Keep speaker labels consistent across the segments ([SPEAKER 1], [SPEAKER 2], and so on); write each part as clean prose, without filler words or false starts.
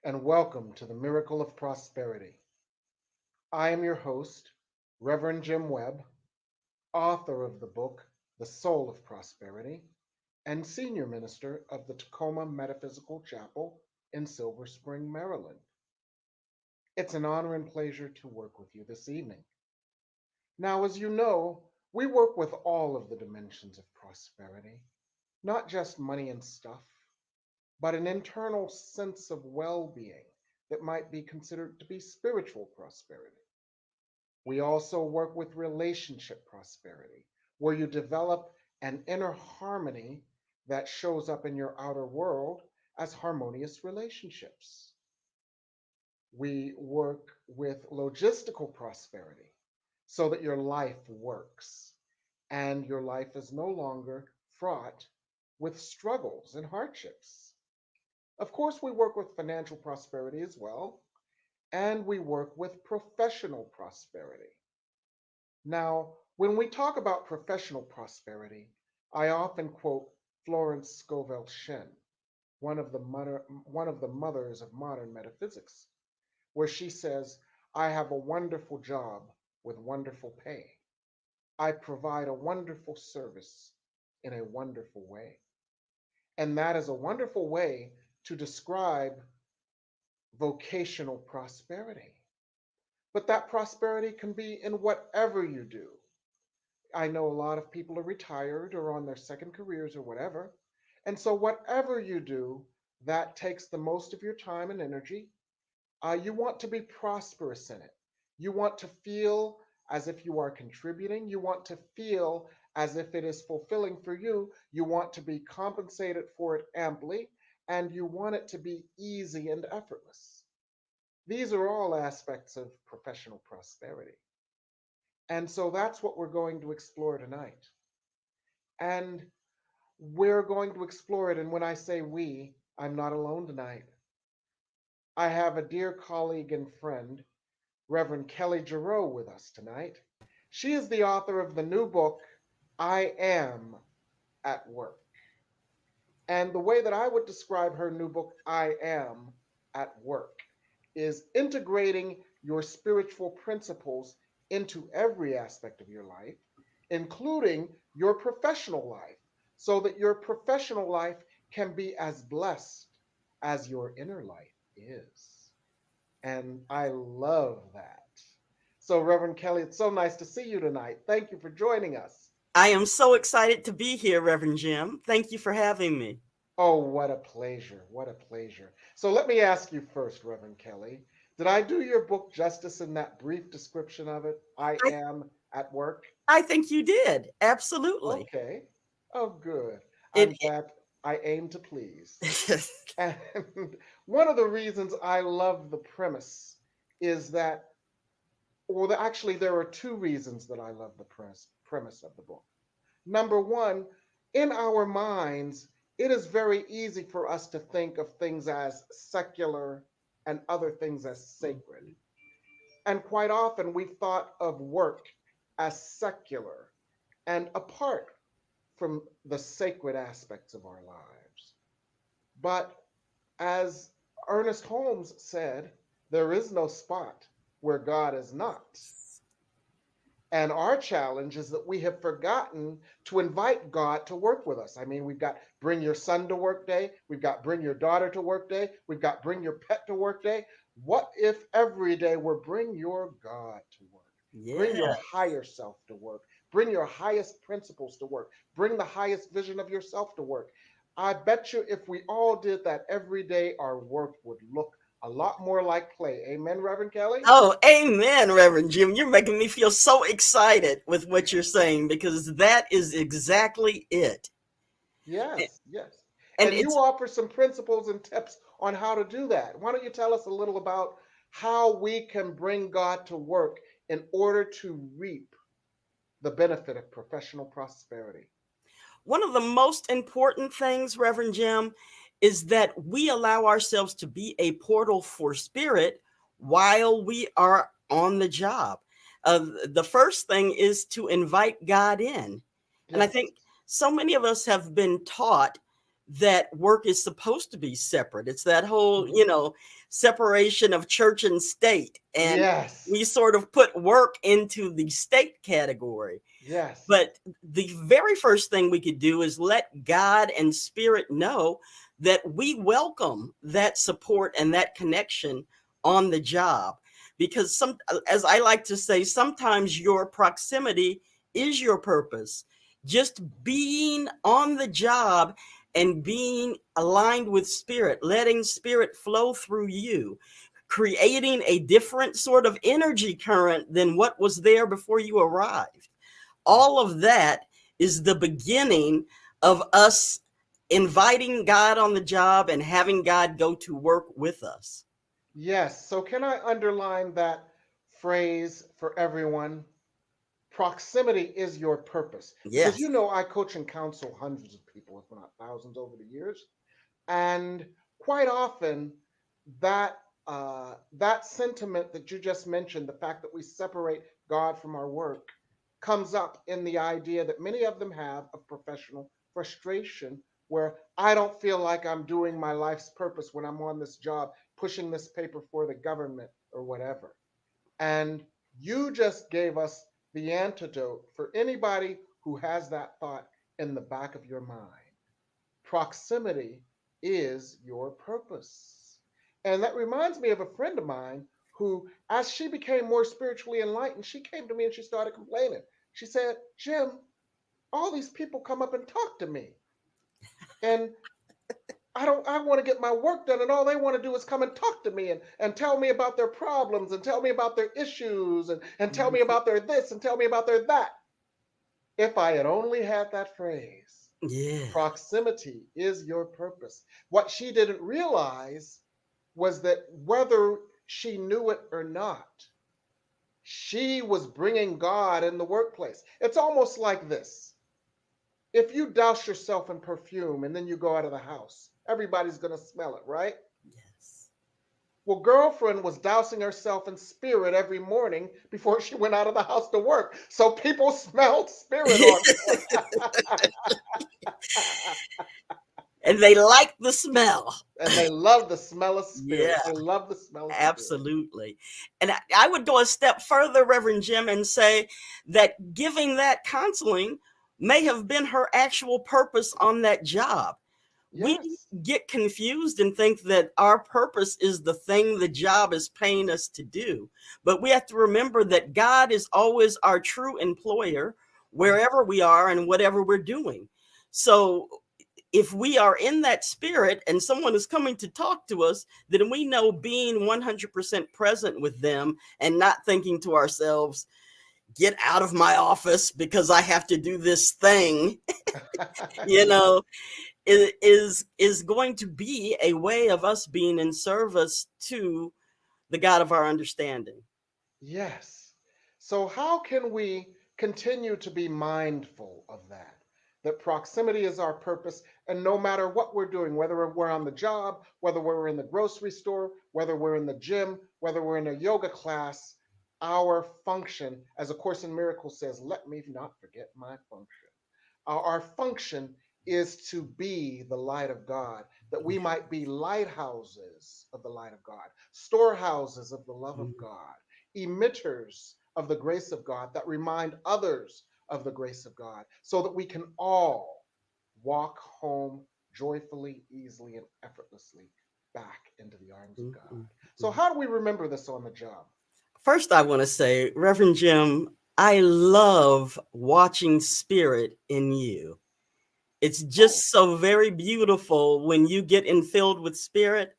[SPEAKER 1] and welcome to the Miracle of Prosperity. I am your host, Reverend Jim Webb, author of the book The Soul of Prosperity, and senior minister of the Tacoma Metaphysical Chapel in Silver Spring, Maryland. It's an honor and pleasure to work with you this evening. Now, as you know, we work with all of the dimensions of prosperity, not just money and stuff, but an internal sense of well being that might be considered to be spiritual prosperity. We also work with relationship prosperity, where you develop an inner harmony that shows up in your outer world as harmonious relationships. We work with logistical prosperity so that your life works and your life is no longer fraught with struggles and hardships. Of course, we work with financial prosperity as well, and we work with professional prosperity. Now, when we talk about professional prosperity, I often quote Florence Scovel Shinn, one of the mothers of modern metaphysics, where she says, I have a wonderful job with wonderful pay. I provide a wonderful service in a wonderful way. And that is a wonderful way to describe vocational prosperity. But that prosperity can be in whatever you do. I know a lot of people are retired or on their second careers or whatever. And so, whatever you do that takes the most of your time and energy, you want to be prosperous in it. You want to feel as if you are contributing. You want to feel as if it is fulfilling for you. You want to be compensated for it amply, and you want it to be easy and effortless. These are all aspects of professional prosperity. And so that's what we're going to explore tonight. And we're going to explore it. And when I say we, I'm not alone tonight. I have a dear colleague and friend, Reverend Kelli Jareaux, with us tonight. She is the author of the new book, I Am at Work. And the way that I would describe her new book, I Am at Work, is integrating your spiritual principles into every aspect of your life, including your professional life, so that your professional life can be as blessed as your inner life is. And I love that. So, Reverend Kelli, it's so nice to see you tonight. Thank you for joining us.
[SPEAKER 2] I am so excited to be here, Reverend Jim. Thank you for having me.
[SPEAKER 1] Oh, what a pleasure. What a pleasure. So let me ask you first, Reverend Kelli. Did I do your book justice in that brief description of it? I
[SPEAKER 2] I,
[SPEAKER 1] am at work.
[SPEAKER 2] I think you did. Absolutely.
[SPEAKER 1] Okay. Oh, good. I'm
[SPEAKER 2] It,
[SPEAKER 1] glad I aim to please.
[SPEAKER 2] it
[SPEAKER 1] And one of the reasons I love the premise is that, well, actually, there are two reasons that I love the premise of the book. Number one, in our minds, it is very easy for us to think of things as secular and other things as sacred. And quite often we've thought of work as secular and apart from the sacred aspects of our lives. But as Ernest Holmes said, there is no spot where God is not. And our challenge is that we have forgotten to invite God to work with us. I mean, we've got bring your son to work day, we've got bring your daughter to work day, we've got bring your pet to work day. What if every day we're bring your God to work? Bring
[SPEAKER 2] yeah.
[SPEAKER 1] your higher self to work. Bring your highest principles to work. Bring the highest vision of yourself to work. I bet you if we all did that every day, our work would look a lot more like play. Amen, Reverend Kelli?
[SPEAKER 2] Oh, amen, Reverend Jim. You're making me feel so excited with what you're saying because that is exactly it.
[SPEAKER 1] Yes, yes.
[SPEAKER 2] And
[SPEAKER 1] And you
[SPEAKER 2] it's
[SPEAKER 1] offer some principles and tips on how to do that. Why don't you tell us a little about how we can bring God to work in order to reap the benefit of professional prosperity?
[SPEAKER 2] one of the most important things, Reverend Jim, is that we allow ourselves to be a portal for spirit while we are on the job. The first thing is to invite God in. And I
[SPEAKER 1] Yes.
[SPEAKER 2] think so many of us have been taught that work is supposed to be separate. It's that whole,
[SPEAKER 1] Mhm.
[SPEAKER 2] separation of church and state. And
[SPEAKER 1] Yes.
[SPEAKER 2] we sort of put work into the state category.
[SPEAKER 1] Yes.
[SPEAKER 2] But the very first thing we could do is let God and Spirit know that we welcome that support and that connection on the job. Because as I like to say, sometimes your proximity is your purpose. Just being on the job and being aligned with Spirit, letting Spirit flow through you, creating a different sort of energy current than what was there before you arrived. All of that is the beginning of us inviting God on the job and having God go to work with us.
[SPEAKER 1] Yes. So can I underline that phrase for everyone? Proximity is your purpose. Because
[SPEAKER 2] Yes.
[SPEAKER 1] I coach and counsel hundreds of people, if not thousands, over the years. And quite often, that sentiment that you just mentioned, the fact that we separate God from our work, comes up in the idea that many of them have of professional frustration, where I don't feel like I'm doing my life's purpose when I'm on this job, pushing this paper for the government or whatever. And you just gave us the antidote for anybody who has that thought in the back of your mind. Proximity is your purpose. And that reminds me of a friend of mine who, as she became more spiritually enlightened, she came to me and she started complaining. She said, Jim, all these people come up and talk to me. And I want to get my work done, and all they want to do is come and talk to me and tell me about their problems and tell me about their issues and tell me about their this and tell me about their that. If I had only had that phrase,
[SPEAKER 2] Yeah.
[SPEAKER 1] proximity is your purpose. What she didn't realize was that whether she knew it or not, she was bringing God in the workplace. It's almost like this: if you douse yourself in perfume and then you go out of the house, everybody's going to smell it, right?
[SPEAKER 2] Yes.
[SPEAKER 1] Well, girlfriend was dousing herself in spirit every morning before she went out of the house to work. So people smelled spirit on her.
[SPEAKER 2] And they like the smell.
[SPEAKER 1] And they love the smell of spirit.
[SPEAKER 2] Yeah.
[SPEAKER 1] They love the smell of spirit.
[SPEAKER 2] Absolutely. And I would go a step further, Reverend Jim, and say that giving that counseling may have been her actual purpose on that job. We
[SPEAKER 1] Yes.
[SPEAKER 2] get confused and think that our purpose is the thing the job is paying us to do. But we have to remember that God is always our true employer wherever we are and whatever we're doing. So if we are in that spirit and someone is coming to talk to us, then we know being 100% present with them and not thinking to ourselves, get out of my office because I have to do this thing, you know, is going to be a way of us being in service to the God of our understanding.
[SPEAKER 1] Yes. So, how can we continue to be mindful of that? That proximity is our purpose, and no matter what we're doing, whether we're on the job, whether we're in the grocery store, whether we're in the gym, whether we're in a yoga class, our function, as A Course in Miracles says, let me not forget my function. Our function is to be the light of God, that we might be lighthouses of the light of God, storehouses of the love of God, emitters of the grace of God that remind others of the grace of God, so that we can all walk home joyfully, easily, and effortlessly back into the arms of God. So, how do we remember this on the job?
[SPEAKER 2] First, I want to say, Reverend Jim, I love watching spirit in you. It's
[SPEAKER 1] Oh,
[SPEAKER 2] just so very beautiful when you get infilled with spirit.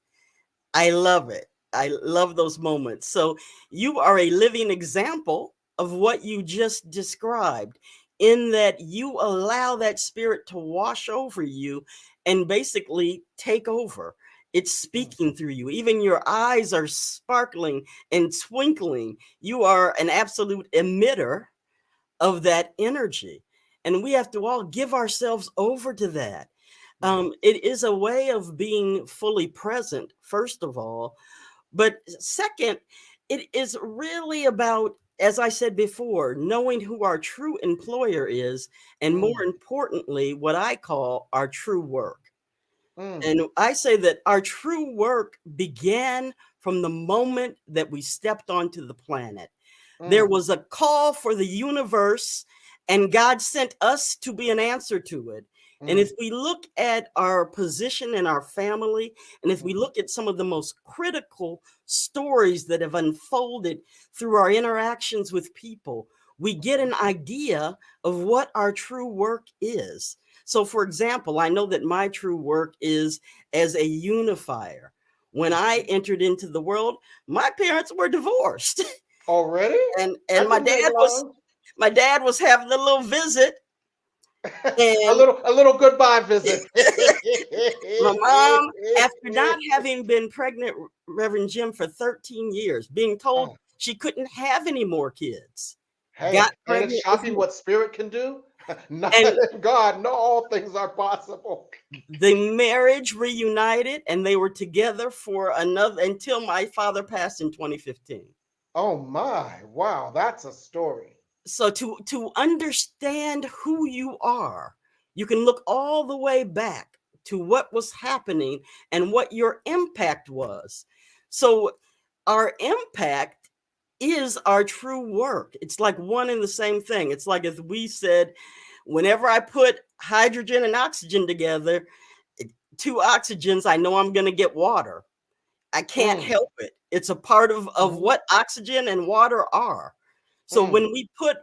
[SPEAKER 2] I love it. I love those moments. So you are a living example of what you just described, in that you allow that spirit to wash over you and basically take over. It's
[SPEAKER 1] mm,
[SPEAKER 2] speaking through you. Even your eyes are sparkling and twinkling. You are an absolute emitter of that energy. And we have to all give ourselves over to that.
[SPEAKER 1] mm,
[SPEAKER 2] It is a way of being fully present, first of all. But second, it is really about, as I said before, knowing who our true employer is, and more
[SPEAKER 1] mm.
[SPEAKER 2] importantly, what I call our true work.
[SPEAKER 1] Mm,
[SPEAKER 2] And I say that our true work began from the moment that we stepped onto the planet. There
[SPEAKER 1] mm,
[SPEAKER 2] was a call for the universe, and God sent us to be an answer to it. And if
[SPEAKER 1] mm,
[SPEAKER 2] we look at our position in our family, and if we
[SPEAKER 1] mhm,
[SPEAKER 2] look at some of the most critical stories that have unfolded through our interactions with people, we get
[SPEAKER 1] mhm,
[SPEAKER 2] an idea of what our true work is. So, for example, I know that my true work is as a unifier. When I
[SPEAKER 1] mhm.
[SPEAKER 2] entered into the world, my parents were divorced.
[SPEAKER 1] Already?
[SPEAKER 2] And
[SPEAKER 1] That
[SPEAKER 2] my
[SPEAKER 1] didn't take
[SPEAKER 2] dad was
[SPEAKER 1] long.
[SPEAKER 2] my dad was having a little visit, and
[SPEAKER 1] A little goodbye visit.
[SPEAKER 2] my mom, after not having been pregnant, Reverend Jim, for 13 years, being told
[SPEAKER 1] Oh,
[SPEAKER 2] she couldn't have any more kids, got
[SPEAKER 1] hey, ain't it
[SPEAKER 2] pregnant with
[SPEAKER 1] shocking
[SPEAKER 2] me.
[SPEAKER 1] what spirit can do? Not
[SPEAKER 2] And
[SPEAKER 1] God, no, all things are possible.
[SPEAKER 2] the marriage reunited, and they were together for another until my father passed in 2015.
[SPEAKER 1] Oh my, wow, that's a story.
[SPEAKER 2] So to understand who you are, you can look all the way back to what was happening and what your impact was. So our impact is our true work. It's like one and the same thing. It's like if we said, whenever I put hydrogen and oxygen together, two oxygens, I know I'm going to get water. I can't
[SPEAKER 1] Mm,
[SPEAKER 2] help it. It's a part of
[SPEAKER 1] mhm,
[SPEAKER 2] what oxygen and water are. So
[SPEAKER 1] mm.
[SPEAKER 2] when we put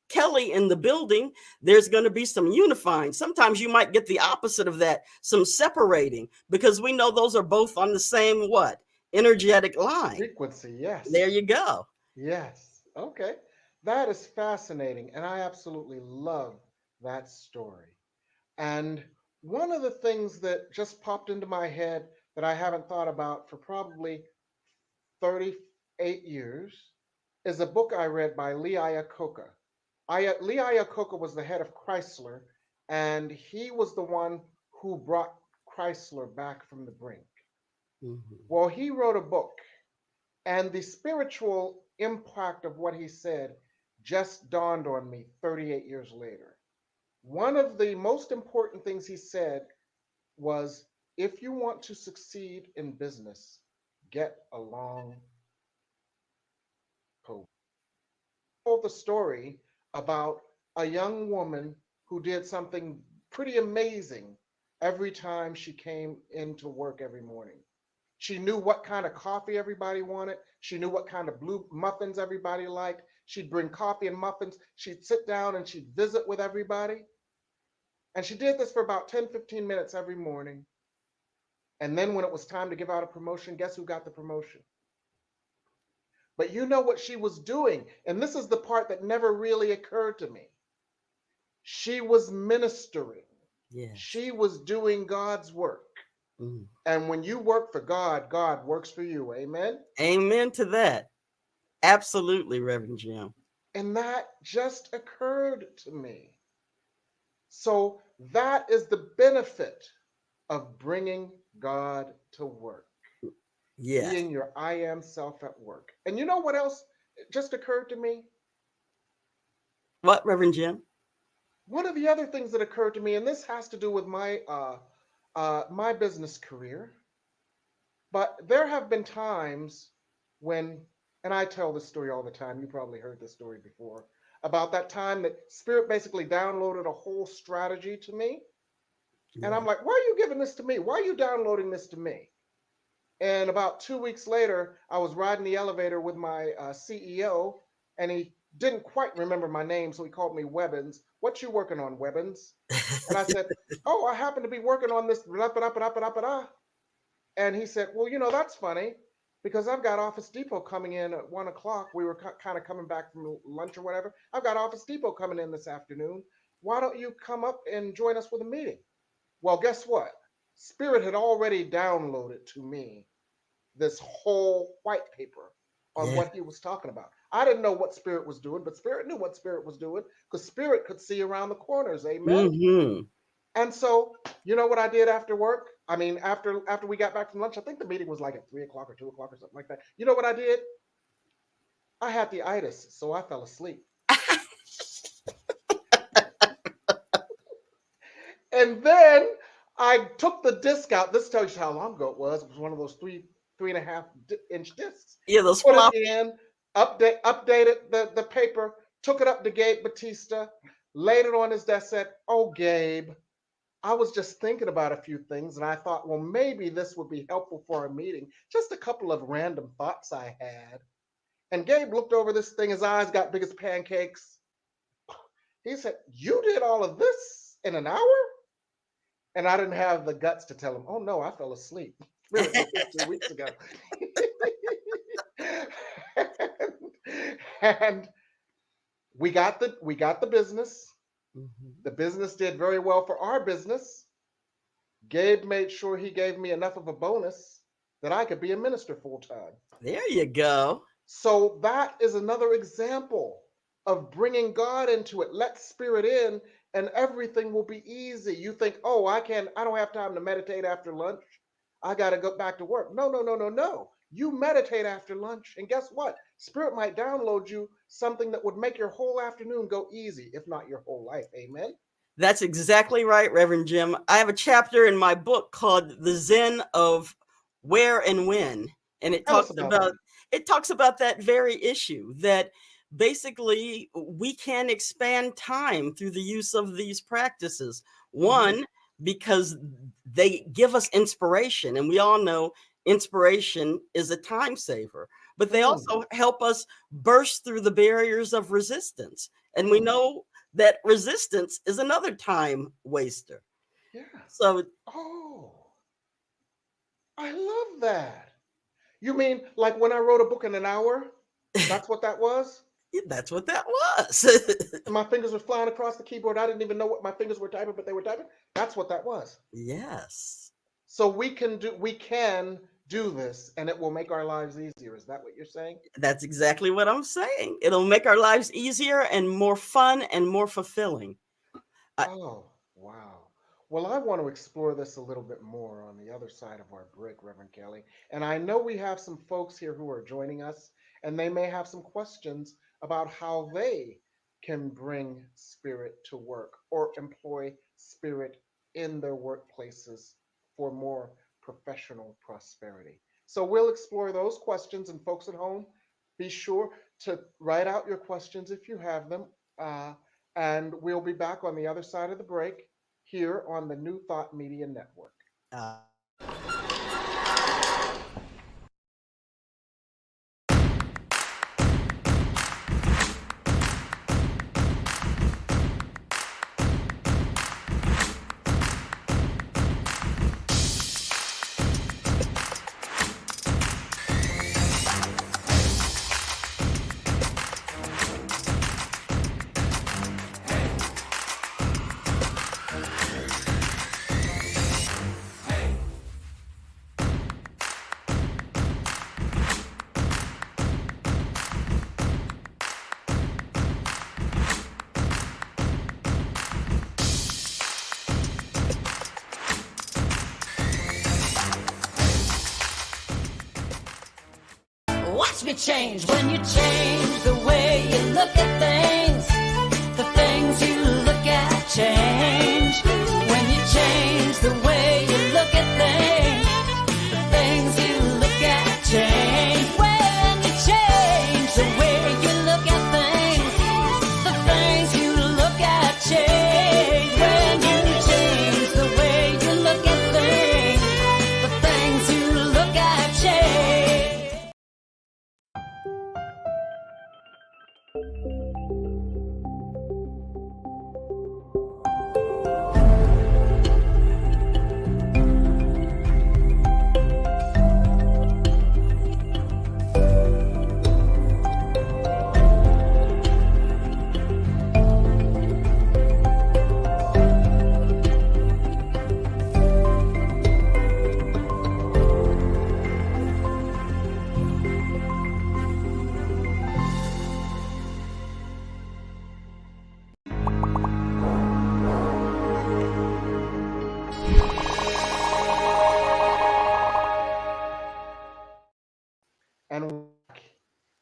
[SPEAKER 2] Kelli in the building, there's going to be some unifying. Sometimes you might get the opposite of that, some separating, because we know those are both on the same what? Energetic line.
[SPEAKER 1] Frequency, yes.
[SPEAKER 2] There you go.
[SPEAKER 1] Yes. Okay. That is fascinating. And I absolutely love that story. And one of the things that just popped into my head that I haven't thought about for probably 38 years is a book I read by Lee Iacocca. Lee Iacocca was the head of Chrysler, and he was the one who brought Chrysler back from the brink.
[SPEAKER 2] Mhm.
[SPEAKER 1] Well, he wrote a book, and the spiritual impact of what he said just dawned on me 38 years later. One of the most important things he said was, if you want to succeed in business, get along. Told the story about a young woman who did something pretty amazing every time she came into work every morning. She knew what kind of coffee everybody wanted. She knew what kind of blue muffins everybody liked. She'd bring coffee and muffins. She'd sit down and she'd visit with everybody. And she did this for about 10, 15 minutes every morning. And then when it was time to give out a promotion, guess who got the promotion? But you know what she was doing? And this is the part that never really occurred to me. She was ministering.
[SPEAKER 2] Yes.
[SPEAKER 1] She was doing God's work.
[SPEAKER 2] Mm.
[SPEAKER 1] And when you work for God, God works for you. Amen.
[SPEAKER 2] Amen to that. Absolutely, Reverend Jim.
[SPEAKER 1] And that just occurred to me. So that is the benefit of bringing God to work,
[SPEAKER 2] Yes.
[SPEAKER 1] being your I am self at work. And you know what else just occurred to me?
[SPEAKER 2] What, Reverend Jim?
[SPEAKER 1] One of the other things that occurred to me, and this has to do with my business career, but there have been times when, and I tell this story all the time. You probably heard this story before about that time that Spirit basically downloaded a whole strategy to me. And
[SPEAKER 2] Yeah.
[SPEAKER 1] I'm like, why are you giving this to me? Why are you downloading this to me? And about 2 weeks later, I was riding the elevator with my CEO, and he didn't quite remember my name, so he called me Webbins. What you working on, Webbins? And I said, oh, I happen to be working on this. And he said, well, that's funny because I've got Office Depot coming in at 1 o'clock. We were kind of coming back from lunch or whatever. I've got Office Depot coming in this afternoon. Why don't you come up and join us with a meeting? Well, guess what? Spirit had already downloaded to me this whole white paper on
[SPEAKER 2] Yeah.
[SPEAKER 1] what he was talking about. I didn't know what Spirit was doing, but Spirit knew what Spirit was doing because Spirit could see around the corners. Amen.
[SPEAKER 2] Hmm.
[SPEAKER 1] And so, you know what I did after work? I mean, after we got back from lunch, I think the meeting was like at 3 o'clock or 2 o'clock or something like that. You know what I did? I had the itis, so I fell asleep. And then I took the disc out. This tells you how long ago it was. It was one of those 3.5 inch discs.
[SPEAKER 2] Yeah, those
[SPEAKER 1] Put it
[SPEAKER 2] flop.
[SPEAKER 1] in, updated the paper, took it up to Gabe Batista, laid it on his desk, said, "Oh, Gabe, I was just thinking about a few things, and I thought, well, maybe this would be helpful for a meeting. Just a couple of random thoughts I had." And Gabe looked over this thing, his eyes got big as pancakes. He said, "You did all of this in an hour?" And I didn't have the guts to tell him, "Oh, no, I fell asleep. Spirit did this 2 weeks ago." and we got the business.
[SPEAKER 2] Mhm.
[SPEAKER 1] The business did very well for our business. Gabe made sure he gave me enough of a bonus that I could be a minister full time.
[SPEAKER 2] There you go.
[SPEAKER 1] So that is another example of bringing God into it. Let spirit in and everything will be easy. You think, "Oh, I don't have time to meditate after lunch. I got to go back to work." No, no, no, no, no. You meditate after lunch and guess what? Spirit might download you something that would make your whole afternoon go easy, if not your whole life. Amen.
[SPEAKER 2] That's exactly right, Reverend Jim. I have a chapter in my book called The Zen of Where and When. And
[SPEAKER 1] Tell us about that.
[SPEAKER 2] it talks about that very issue, that basically we can expand time through the use of these practices.
[SPEAKER 1] Hmm.
[SPEAKER 2] One, because they give us inspiration, and we all know inspiration is a time saver, but they
[SPEAKER 1] Mm,
[SPEAKER 2] also help us burst through the barriers of resistance. And we
[SPEAKER 1] mm,
[SPEAKER 2] know that resistance is another time waster.
[SPEAKER 1] yeah.
[SPEAKER 2] So
[SPEAKER 1] Oh, I love that. You mean like when I wrote a book in an hour? That's what that was?
[SPEAKER 2] that's what that was.
[SPEAKER 1] And my fingers were flying across the keyboard. I didn't even know what my fingers were typing, but they were typing. That's what that was.
[SPEAKER 2] Yes,
[SPEAKER 1] So we can do this and it will make our lives easier. Is that what you're saying?
[SPEAKER 2] that's exactly what I'm saying. It'll make our lives easier and more fun and more fulfilling. I,
[SPEAKER 1] Oh, wow. Well, I want to explore this a little bit more on the other side of our brick, Reverend Kelly. And I know we have some folks here who are joining us, and they may have some questions about how they can bring spirit to work or employ spirit in their workplaces for more professional prosperity. So we'll explore those questions, and folks at home, be sure to write out your questions if you have them. Uh, and we'll be back on the other side of the break here on the New Thought Media Network.
[SPEAKER 3] Watch me change when you change the way you look at things. The things you look at change. When you change the way you look at things, the things you look at change. When you change the way you look at things, the things you look at change. When you change the way you look at things, the things you look at change.
[SPEAKER 1] And we're back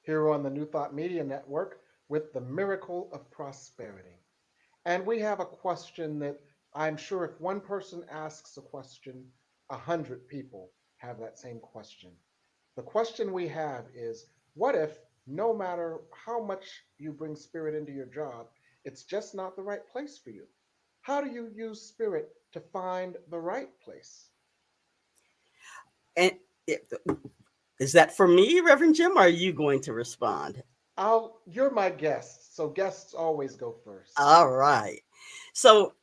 [SPEAKER 1] here on the New Thought Media Network with the miracle of prosperity. And we have a question that I'm sure if one person asks a question, 100 people have that same question. The question we have is, what if no matter how much you bring spirit into your job, it's just not the right place for you? How do you use spirit to find the right place?
[SPEAKER 2] And it, is that for me, Reverend Jim? Or are you going to respond?
[SPEAKER 1] You're my guest, so guests always go first.
[SPEAKER 2] All right. So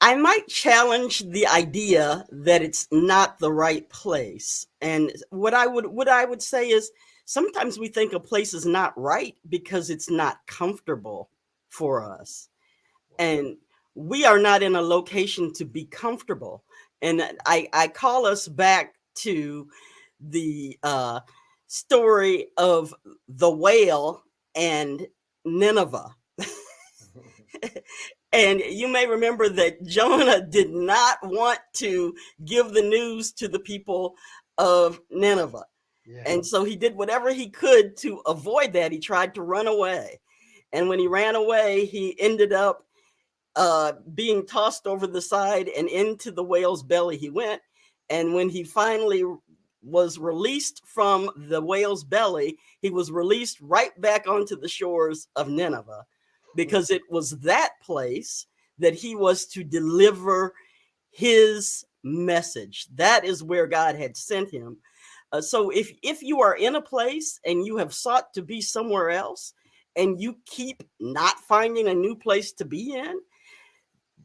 [SPEAKER 2] I might challenge the idea that it's not the right place. And what I would say is sometimes we think a place is not right because it's not comfortable for us.
[SPEAKER 1] Wow.
[SPEAKER 2] And we are not in a location to be comfortable. And I call us back to the story of the whale and Nineveh. And you may remember that Jonah did not want to give the news to the people of Nineveh.
[SPEAKER 1] Yeah.
[SPEAKER 2] And so he did whatever he could to avoid that. He tried to run away. And when he ran away, he ended up being tossed over the side, and into the whale's belly he went. And when he finally was released from the whale's belly, he was released right back onto the shores of Nineveh, because it was that place that he was to deliver his message. That is where God had sent him. So if you are in a place and you have sought to be somewhere else, and you keep not finding a new place to be in,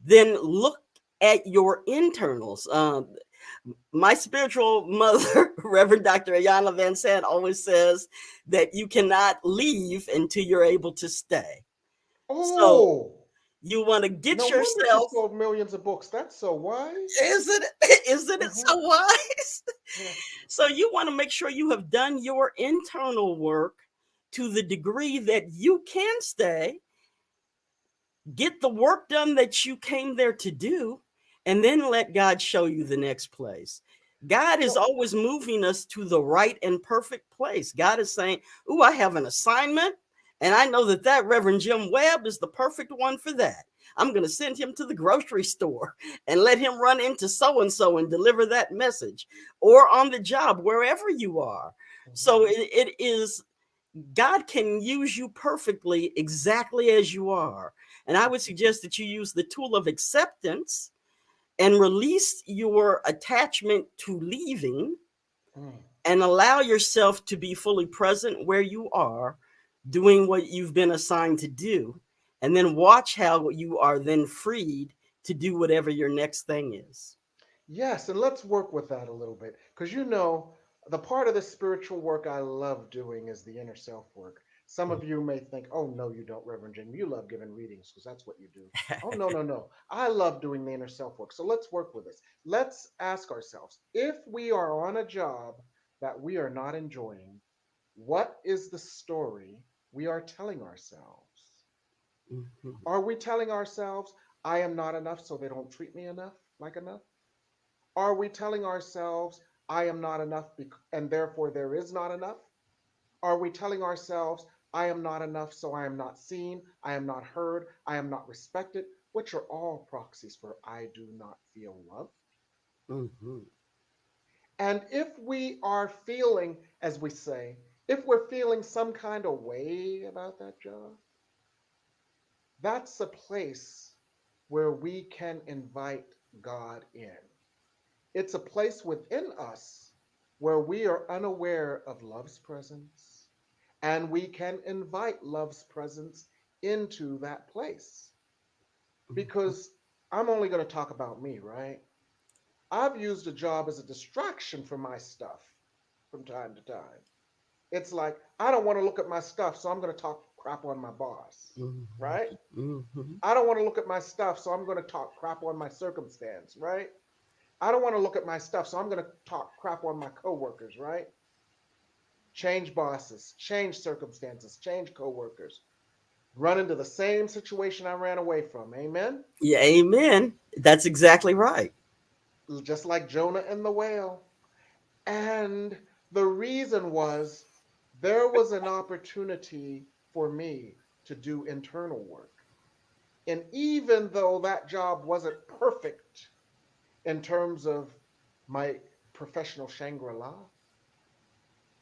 [SPEAKER 2] then look at your internals. My spiritual mother, Reverend Dr. Ayana Van Sant, always says that you cannot leave until you're able to stay. So
[SPEAKER 1] Oh,
[SPEAKER 2] you want to get
[SPEAKER 1] no wonder she
[SPEAKER 2] yourself,
[SPEAKER 1] sold millions of books. That's so wise.
[SPEAKER 2] isn't it, isn't it
[SPEAKER 1] Hmm.
[SPEAKER 2] so wise?
[SPEAKER 1] Yeah.
[SPEAKER 2] So you want to make sure you have done your internal work to the degree that you can stay, get the work done that you came there to do, and then let God show you the next place. God is
[SPEAKER 1] So,
[SPEAKER 2] always moving us to the right and perfect place. God is saying, "Ooh, I have an assignment, and I know that that Reverend Jim Webb is the perfect one for that. I'm going to send him to the grocery store and let him run into so and so and deliver that message, or on the job, wherever you are."
[SPEAKER 1] mhm.
[SPEAKER 2] So it is, God can use you perfectly exactly as you are. And I would suggest that you use the tool of acceptance and release your attachment to leaving,
[SPEAKER 1] Mm.
[SPEAKER 2] and allow yourself to be fully present where you are, doing what you've been assigned to do. And then watch how you are then freed to do whatever your next thing is.
[SPEAKER 1] Yes, and let's work with that a little bit. Because the part of the spiritual work I love doing is the inner self work. Some of you may think, oh, no, you don't, Reverend Jim. You love giving readings because that's what you do. Oh, no, no, no. I love doing the inner self work. So let's work with this. Let's ask ourselves, if we are on a job that we are not enjoying, what is the story we are telling ourselves?
[SPEAKER 2] Mhm.
[SPEAKER 1] Are we telling ourselves, I am not enough, so they don't treat me enough, like enough? Are we telling ourselves, I am not enough, and therefore there is not enough? Are we telling ourselves, I am not enough, so I am not seen, I am not heard, I am not respected, which are all proxies for I do not feel loved?
[SPEAKER 2] Mhm.
[SPEAKER 1] And if we are feeling, as we say, if we're feeling some kind of way about that job, that's a place where we can invite God in. It's a place within us where we are unaware of love's presence, and we can invite love's presence into that place. Because I'm only going to talk about me, right? I've used a job as a distraction for my stuff from time to time. It's like, I don't want to look at my stuff, so I'm going to talk crap on my boss,
[SPEAKER 2] Mhm.
[SPEAKER 1] right?
[SPEAKER 2] Mhm.
[SPEAKER 1] I don't want to look at my stuff, so I'm going to talk crap on my circumstance, right? I don't want to look at my stuff, so I'm going to talk crap on my coworkers, right? Change bosses, change circumstances, change coworkers, run into the same situation I ran away from. Amen?
[SPEAKER 2] Yeah, amen. That's exactly right.
[SPEAKER 1] Just like Jonah and the whale. And the reason was there was an opportunity for me to do internal work. And even though that job wasn't perfect in terms of my professional Shangri La,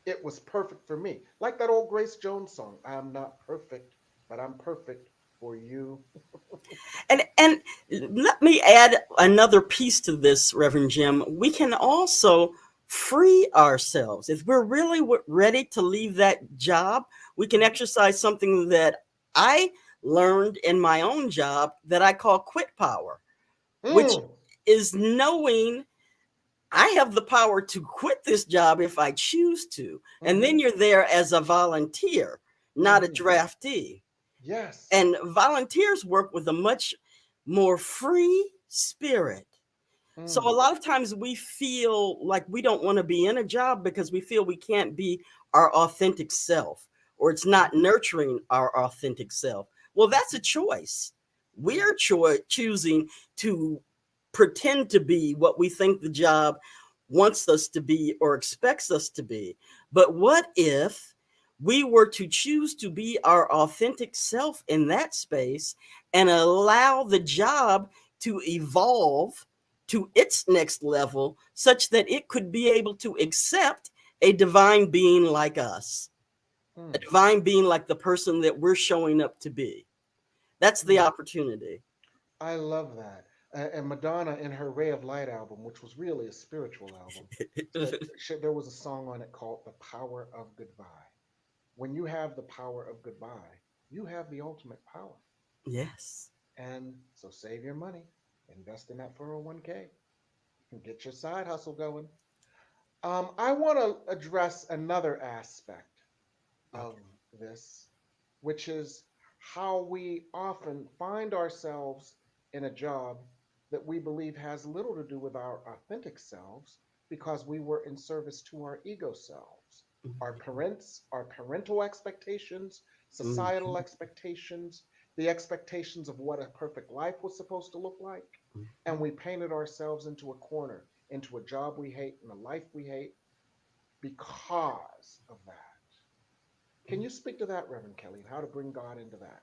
[SPEAKER 1] it was perfect for me. Like that old Grace Jones song, I'm not perfect, but I'm perfect for you.
[SPEAKER 2] And let me add another piece to this, Reverend Jim. We can also free ourselves. If we're really ready to leave that job, we can exercise something that I learned in my own job that I call quit power, which
[SPEAKER 1] Mm,
[SPEAKER 2] is knowing I have the power to quit this job if I choose to. And
[SPEAKER 1] mm-hmm,
[SPEAKER 2] then you're there as a volunteer, not a
[SPEAKER 1] mm-hmm.
[SPEAKER 2] draftee.
[SPEAKER 1] Yes.
[SPEAKER 2] And volunteers work with a much more free spirit. So
[SPEAKER 1] Mm,
[SPEAKER 2] a lot of times we feel like we don't want to be in a job because we feel we can't be our authentic self or it's
[SPEAKER 1] mm-hmm,
[SPEAKER 2] not nurturing our authentic self. Well, that's
[SPEAKER 1] mm-hmm.
[SPEAKER 2] a choice.
[SPEAKER 1] Yeah.
[SPEAKER 2] We're choosing to pretend to be what we think the job wants us to be or expects us to be. But what if we were to choose to be our authentic self in that space and allow the job to evolve to its next level such that it could be able to accept a divine being like us, a
[SPEAKER 1] Mm,
[SPEAKER 2] divine being like the person that we're showing up to be? That's the
[SPEAKER 1] mm.
[SPEAKER 2] opportunity.
[SPEAKER 1] I love that. And Madonna, in her Ray of Light album, which was really a spiritual album, said there was a song on it called The Power of Goodbye. When you have the power of goodbye, you have the ultimate power.
[SPEAKER 2] Yes.
[SPEAKER 1] And so save your money, invest in that 401k, and get your side hustle going. I want to address another aspect of
[SPEAKER 2] Okay.
[SPEAKER 1] this, which is how we often find ourselves in a job that we believe has little to do with our authentic selves because we were in service to our ego selves. Our parental expectations, societal
[SPEAKER 2] Mhm.
[SPEAKER 1] expectations, the expectations of what a perfect life was supposed to look like. And
[SPEAKER 2] Mhm.
[SPEAKER 1] we painted ourselves into a corner, into a job we hate and a life we hate because of that. Can you speak to that, Reverend Kelly, and how to bring God into that?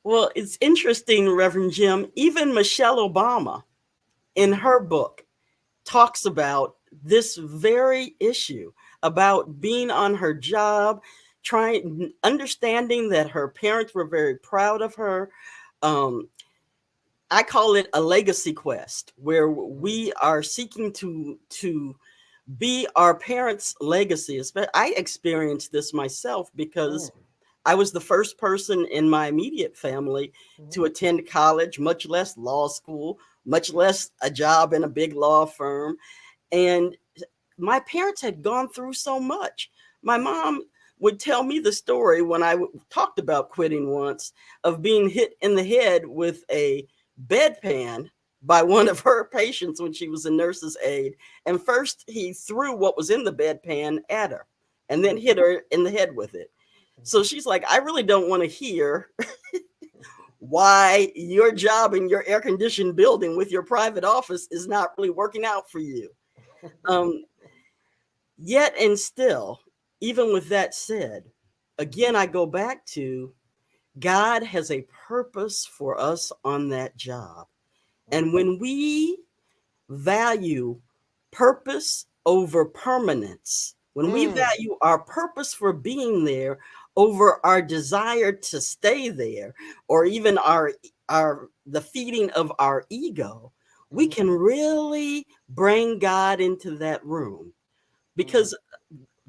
[SPEAKER 2] Well, it's interesting, Reverend Jim. Even Michelle Obama, in
[SPEAKER 1] Mm-hmm.
[SPEAKER 2] her book, talks about this very issue about being on her job, trying understanding that her parents were very proud of her. Um, I call it a legacy quest, where
[SPEAKER 1] Mm-hmm.
[SPEAKER 2] we are seeking to be our parents' legacy. I experienced this myself because
[SPEAKER 1] Mm-hmm.
[SPEAKER 2] I was the first person in my immediate family
[SPEAKER 1] Mm-hmm.
[SPEAKER 2] to attend college, much less law school, much less a job in a big law firm. And my parents had gone through so much. My mom would tell me the story when talked about quitting once of being hit in the head with a bedpan by one of her patients when she was a nurse's aide. And first he threw what was in the bedpan at her and then
[SPEAKER 1] Mm-hmm.
[SPEAKER 2] hit her in the head with it. So she's like, I really don't want to hear why your job in your air conditioned building with your private office is not really working out for you. Um, Yet and still, even with that said,
[SPEAKER 1] Mm-hmm.
[SPEAKER 2] again, I go back to God has a purpose for us on that job. And
[SPEAKER 1] Mm-hmm.
[SPEAKER 2] when we value purpose over permanence, when we
[SPEAKER 1] Mm.
[SPEAKER 2] value our purpose for being there over our desire to stay there, or even our the feeding of our ego, we
[SPEAKER 1] Mm-hmm.
[SPEAKER 2] can really bring God into that room
[SPEAKER 1] Mm.
[SPEAKER 2] because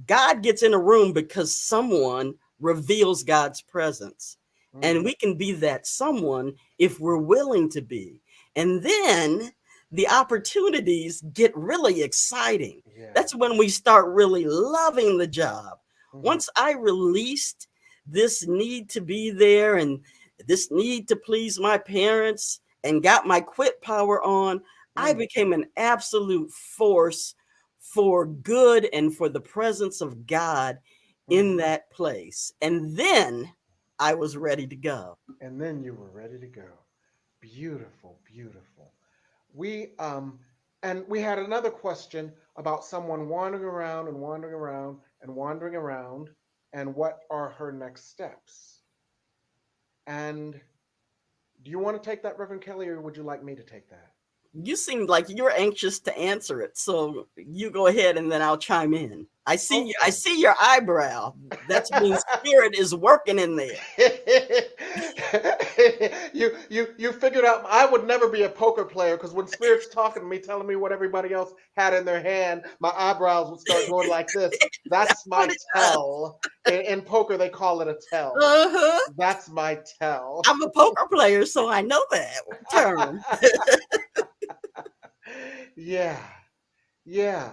[SPEAKER 2] God gets in a room because someone reveals God's presence. And
[SPEAKER 1] Mm.
[SPEAKER 2] we can be that someone if we're willing to be. And then the opportunities get really exciting.
[SPEAKER 1] Yeah.
[SPEAKER 2] That's when we start really loving the job.
[SPEAKER 1] Mm-hmm.
[SPEAKER 2] Once I released this need to be there and this need to please my parents and got my quit power on, I
[SPEAKER 1] Mm.
[SPEAKER 2] became an absolute force for good and for the presence of God in
[SPEAKER 1] Mm.
[SPEAKER 2] that place. And then I was ready to go.
[SPEAKER 1] And then you were ready to go. Beautiful, beautiful. We had another question about someone wandering around and wandering around and wandering around and what are her next steps. And Do you want to take that, Reverend Kelly, or would you like me to take that?
[SPEAKER 2] You seem like you're anxious to answer it, so you go ahead and then I'll chime in. I
[SPEAKER 1] Okay.
[SPEAKER 2] see your eyebrow. That means spirit is working in there.
[SPEAKER 1] You figured out I would never be a poker player because when spirits talking to me, telling me what everybody else had in their hand, my eyebrows would start going like this.
[SPEAKER 2] That's
[SPEAKER 1] That's
[SPEAKER 2] what
[SPEAKER 1] my
[SPEAKER 2] it does.
[SPEAKER 1] tell. In poker, they call it a tell.
[SPEAKER 2] Uh-huh.
[SPEAKER 1] That's my tell.
[SPEAKER 2] I'm a poker player, so I know that term.
[SPEAKER 1] Yeah, yeah.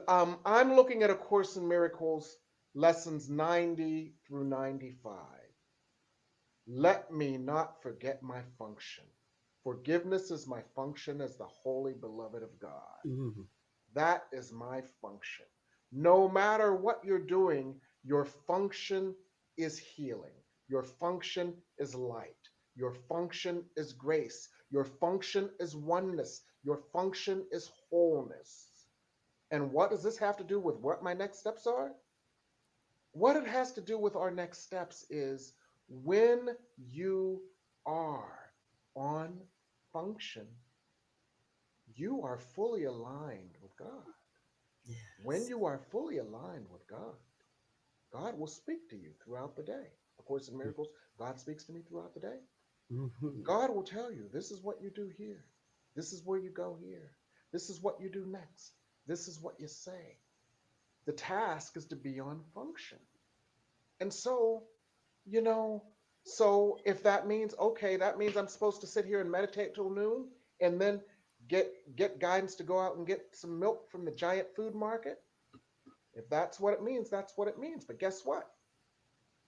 [SPEAKER 1] I'm looking at A Course in Miracles, lessons 90 through 95. Let me not forget my function. Forgiveness is my function as the holy beloved of God.
[SPEAKER 2] Mhm.
[SPEAKER 1] That is my function. No matter what you're doing, your function is healing. Your function is light. Your function is grace. Your function is oneness. Your function is wholeness. And what does this have to do with what my next steps are? What it has to do with our next steps is when you are on function, you are fully aligned with God. When
[SPEAKER 2] Yes.
[SPEAKER 1] you are fully aligned with God, God will speak to you throughout the day. Of course, in miracles, God speaks to me throughout the day.
[SPEAKER 2] Mhm.
[SPEAKER 1] God will tell you this is what you do here, this is where you go here, this is what you do next, this is what you say. The task is to be on function. And so, you know, so if that means, okay, that means I'm supposed to sit here and meditate till noon and then get guidance to go out and get some milk from the giant food market. If that's what it means, that's what it means. But guess what?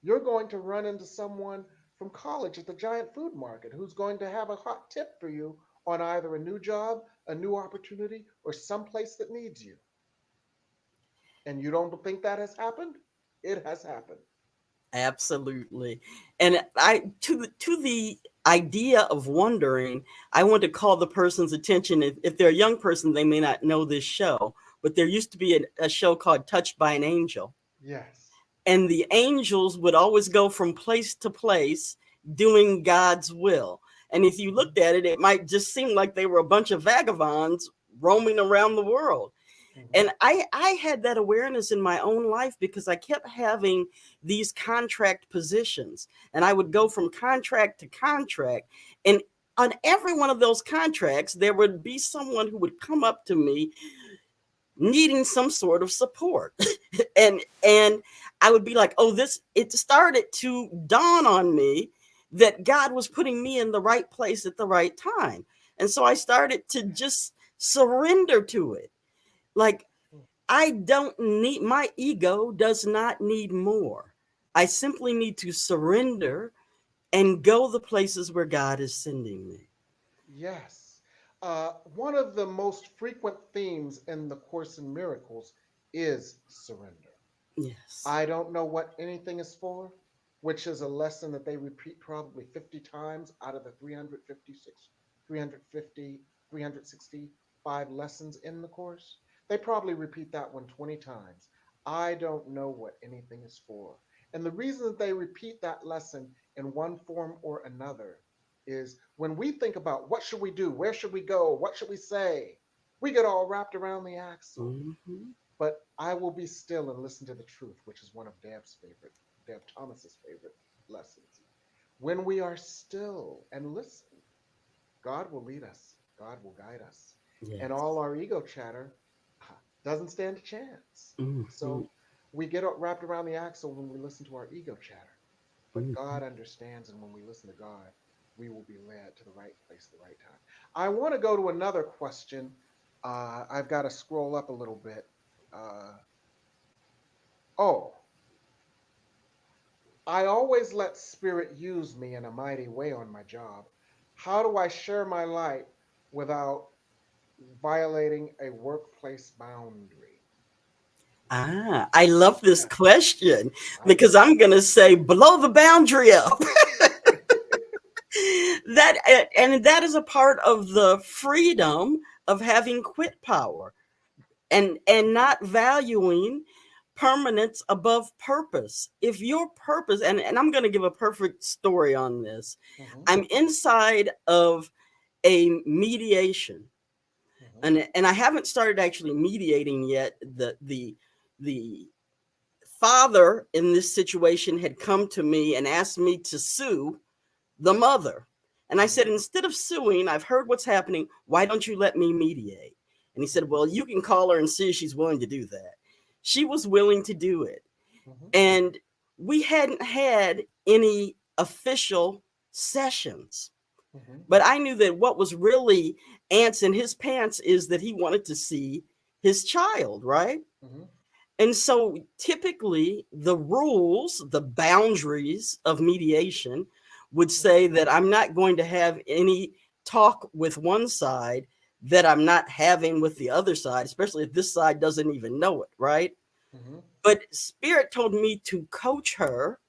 [SPEAKER 1] You're going to run into someone from college at the giant food market who's going to have a hot tip for you on either a new job, a new opportunity, or someplace that needs you. And you don't think that has happened? It has happened.
[SPEAKER 2] Absolutely. And I to the idea of wondering, I want to call the person's attention. If they're a young person, they may not know this show, but there used to be a show called Touched by an Angel.
[SPEAKER 1] Yes.
[SPEAKER 2] And the angels would always go from place to place doing God's will. And if you
[SPEAKER 1] Mhm.
[SPEAKER 2] looked at it, it might just seem like they were a bunch of vagabonds roaming around the world.
[SPEAKER 1] Mhm.
[SPEAKER 2] And I had that awareness in my own life because I kept having these contract positions, and I would go from contract to contract, and on every one of those contracts there would be someone who would come up to me needing some sort of support. And I would be like, oh, this it started to dawn on me that God was putting me in the right place at the right time. And so I started to just surrender to it. Like, I don't need, my ego does not need more. I simply need to surrender and go the places where God is sending me.
[SPEAKER 1] Yes. One of the most frequent themes in the Course in Miracles is surrender.
[SPEAKER 2] Yes.
[SPEAKER 1] I don't know what anything is for, which is a lesson that they repeat probably 50 times out of the 356, 350, 365 lessons in the Course. They probably repeat that one 20 times. I don't know what anything is for. And the reason that they repeat that lesson in one form or another is when we think about what should we do, where should we go, what should we say, we get all wrapped around the axle.
[SPEAKER 2] Mhm.
[SPEAKER 1] But I will be still and listen to the truth, which is one of Deb Thomas's favorite lessons. When we are still and listen, God will lead us, God will guide us. And
[SPEAKER 2] Yes.
[SPEAKER 1] all our ego chatter doesn't stand a chance.
[SPEAKER 2] Mhm.
[SPEAKER 1] So we get wrapped around the axle when we listen to our ego chatter. But
[SPEAKER 2] Mhm.
[SPEAKER 1] God understands, and when we listen to God, we will be led to the right place at the right time. I want to go to another question. I've got to scroll up a little bit. Uh, oh, I always let Spirit use me in a mighty way on my job. How do I share my light without violating a workplace boundary?
[SPEAKER 2] Ah, I love this
[SPEAKER 1] Yeah,
[SPEAKER 2] question
[SPEAKER 1] I
[SPEAKER 2] because
[SPEAKER 1] do.
[SPEAKER 2] I'm going to say blow the boundary up. That and that is a part of the freedom of having quit power and not valuing permanence above purpose. If your purpose, and I'm going to give a perfect story on this.
[SPEAKER 1] Mm-hmm.
[SPEAKER 2] I'm inside of a mediation,
[SPEAKER 1] Mm-hmm.
[SPEAKER 2] and I haven't started actually mediating yet. The father in this situation had come to me and asked me to sue the mother. And I
[SPEAKER 1] Mm-hmm.
[SPEAKER 2] said, instead of suing, I've heard what's happening. Why don't you let me mediate? And he said, well, you can call her and see if she's willing to do that. She was willing to do it.
[SPEAKER 1] Mm-hmm.
[SPEAKER 2] And we hadn't had any official sessions.
[SPEAKER 1] Mm-hmm.
[SPEAKER 2] But I knew that what was really ants in his pants is that he wanted to see his child, right?
[SPEAKER 1] Mm-hmm.
[SPEAKER 2] And so typically the rules, the boundaries of mediation would say that I'm not going to have any talk with one side that I'm not having with the other side, especially if this side doesn't even know it, right?
[SPEAKER 1] Mm-hmm.
[SPEAKER 2] But Spirit told me to coach her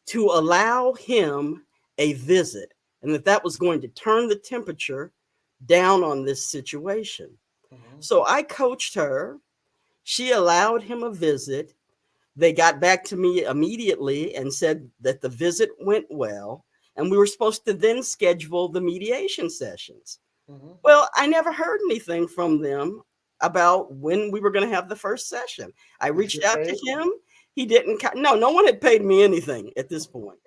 [SPEAKER 2] to allow him a visit and that was going to turn the temperature down on this situation.
[SPEAKER 1] Mm-hmm.
[SPEAKER 2] So I coached her. She allowed him a visit. They got back to me immediately and said that the visit went well, and we were supposed to then schedule the mediation sessions.
[SPEAKER 1] Mm-hmm.
[SPEAKER 2] Well, I never heard anything from them about when we were going to have the first session. I
[SPEAKER 1] Did you
[SPEAKER 2] reached
[SPEAKER 1] get
[SPEAKER 2] out to
[SPEAKER 1] paid?
[SPEAKER 2] him. He didn't. No one had paid me anything at this point.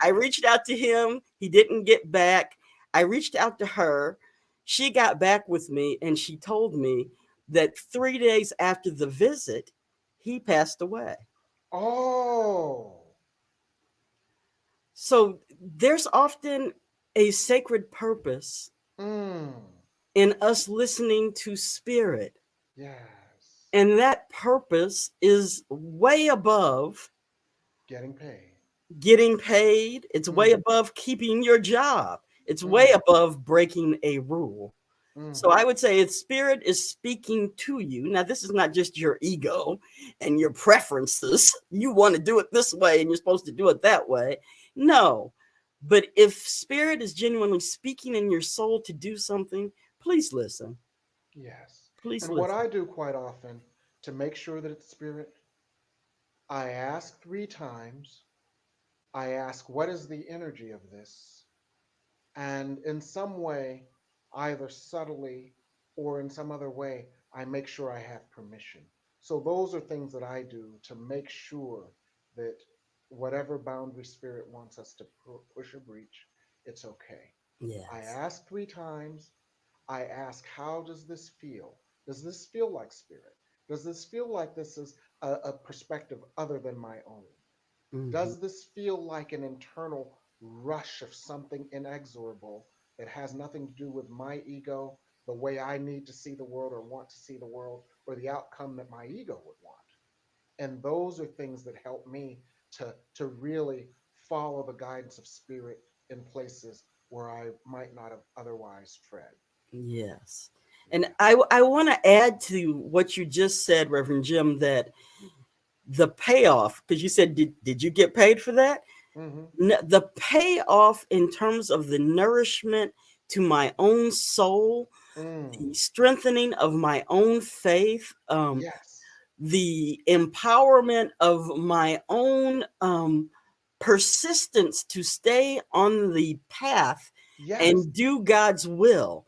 [SPEAKER 2] I reached out to him. He didn't get back. I reached out to her. She got back with me and she told me that 3 days after the visit, he passed away.
[SPEAKER 1] Oh.
[SPEAKER 2] So there's often a sacred purpose
[SPEAKER 1] Mm.
[SPEAKER 2] in us listening to spirit.
[SPEAKER 1] Yes.
[SPEAKER 2] And that purpose is way above
[SPEAKER 1] Getting paid.
[SPEAKER 2] getting paid. It's way
[SPEAKER 1] Mm.
[SPEAKER 2] above keeping your job. It's way
[SPEAKER 1] Mm.
[SPEAKER 2] above breaking a rule.
[SPEAKER 1] Mm.
[SPEAKER 2] So I would say if spirit is speaking to you, now this is not just your ego and your preferences. You want to do it this way and you're supposed to do it that way. No. But if spirit is genuinely speaking in your soul to do something, please listen.
[SPEAKER 1] Yes.
[SPEAKER 2] Please
[SPEAKER 1] And what
[SPEAKER 2] listen.
[SPEAKER 1] I do quite often to make sure that it's spirit, I ask 3 times. I ask, what is the energy of this? And in some way, either subtly or in some other way, I make sure I have permission. So those are things that I do to make sure that whatever boundary spirit wants us to push or breach, it's okay. I
[SPEAKER 2] Yes.
[SPEAKER 1] ask 3 times. I ask, how does this feel? Does this feel like spirit? Does this feel like this is a perspective other than my own?
[SPEAKER 2] Mhm.
[SPEAKER 1] Does this feel like an internal rush of something inexorable that has nothing to do with my ego, the way I need to see the world or want to see the world, or the outcome that my ego would want? And those are things that help me to really follow the guidance of spirit in places where I might not have otherwise tread.
[SPEAKER 2] Yes. And
[SPEAKER 1] Yeah.
[SPEAKER 2] I want to add to what you just said, Reverend Jim, that the payoff, because you said, did you get paid for that?
[SPEAKER 1] Mm-hmm.
[SPEAKER 2] The payoff in terms of the nourishment to my own soul,
[SPEAKER 1] Mm.
[SPEAKER 2] the strengthening of my own faith,
[SPEAKER 1] Yes.
[SPEAKER 2] the empowerment of my own persistence to stay on the path
[SPEAKER 1] Yes.
[SPEAKER 2] and do God's will.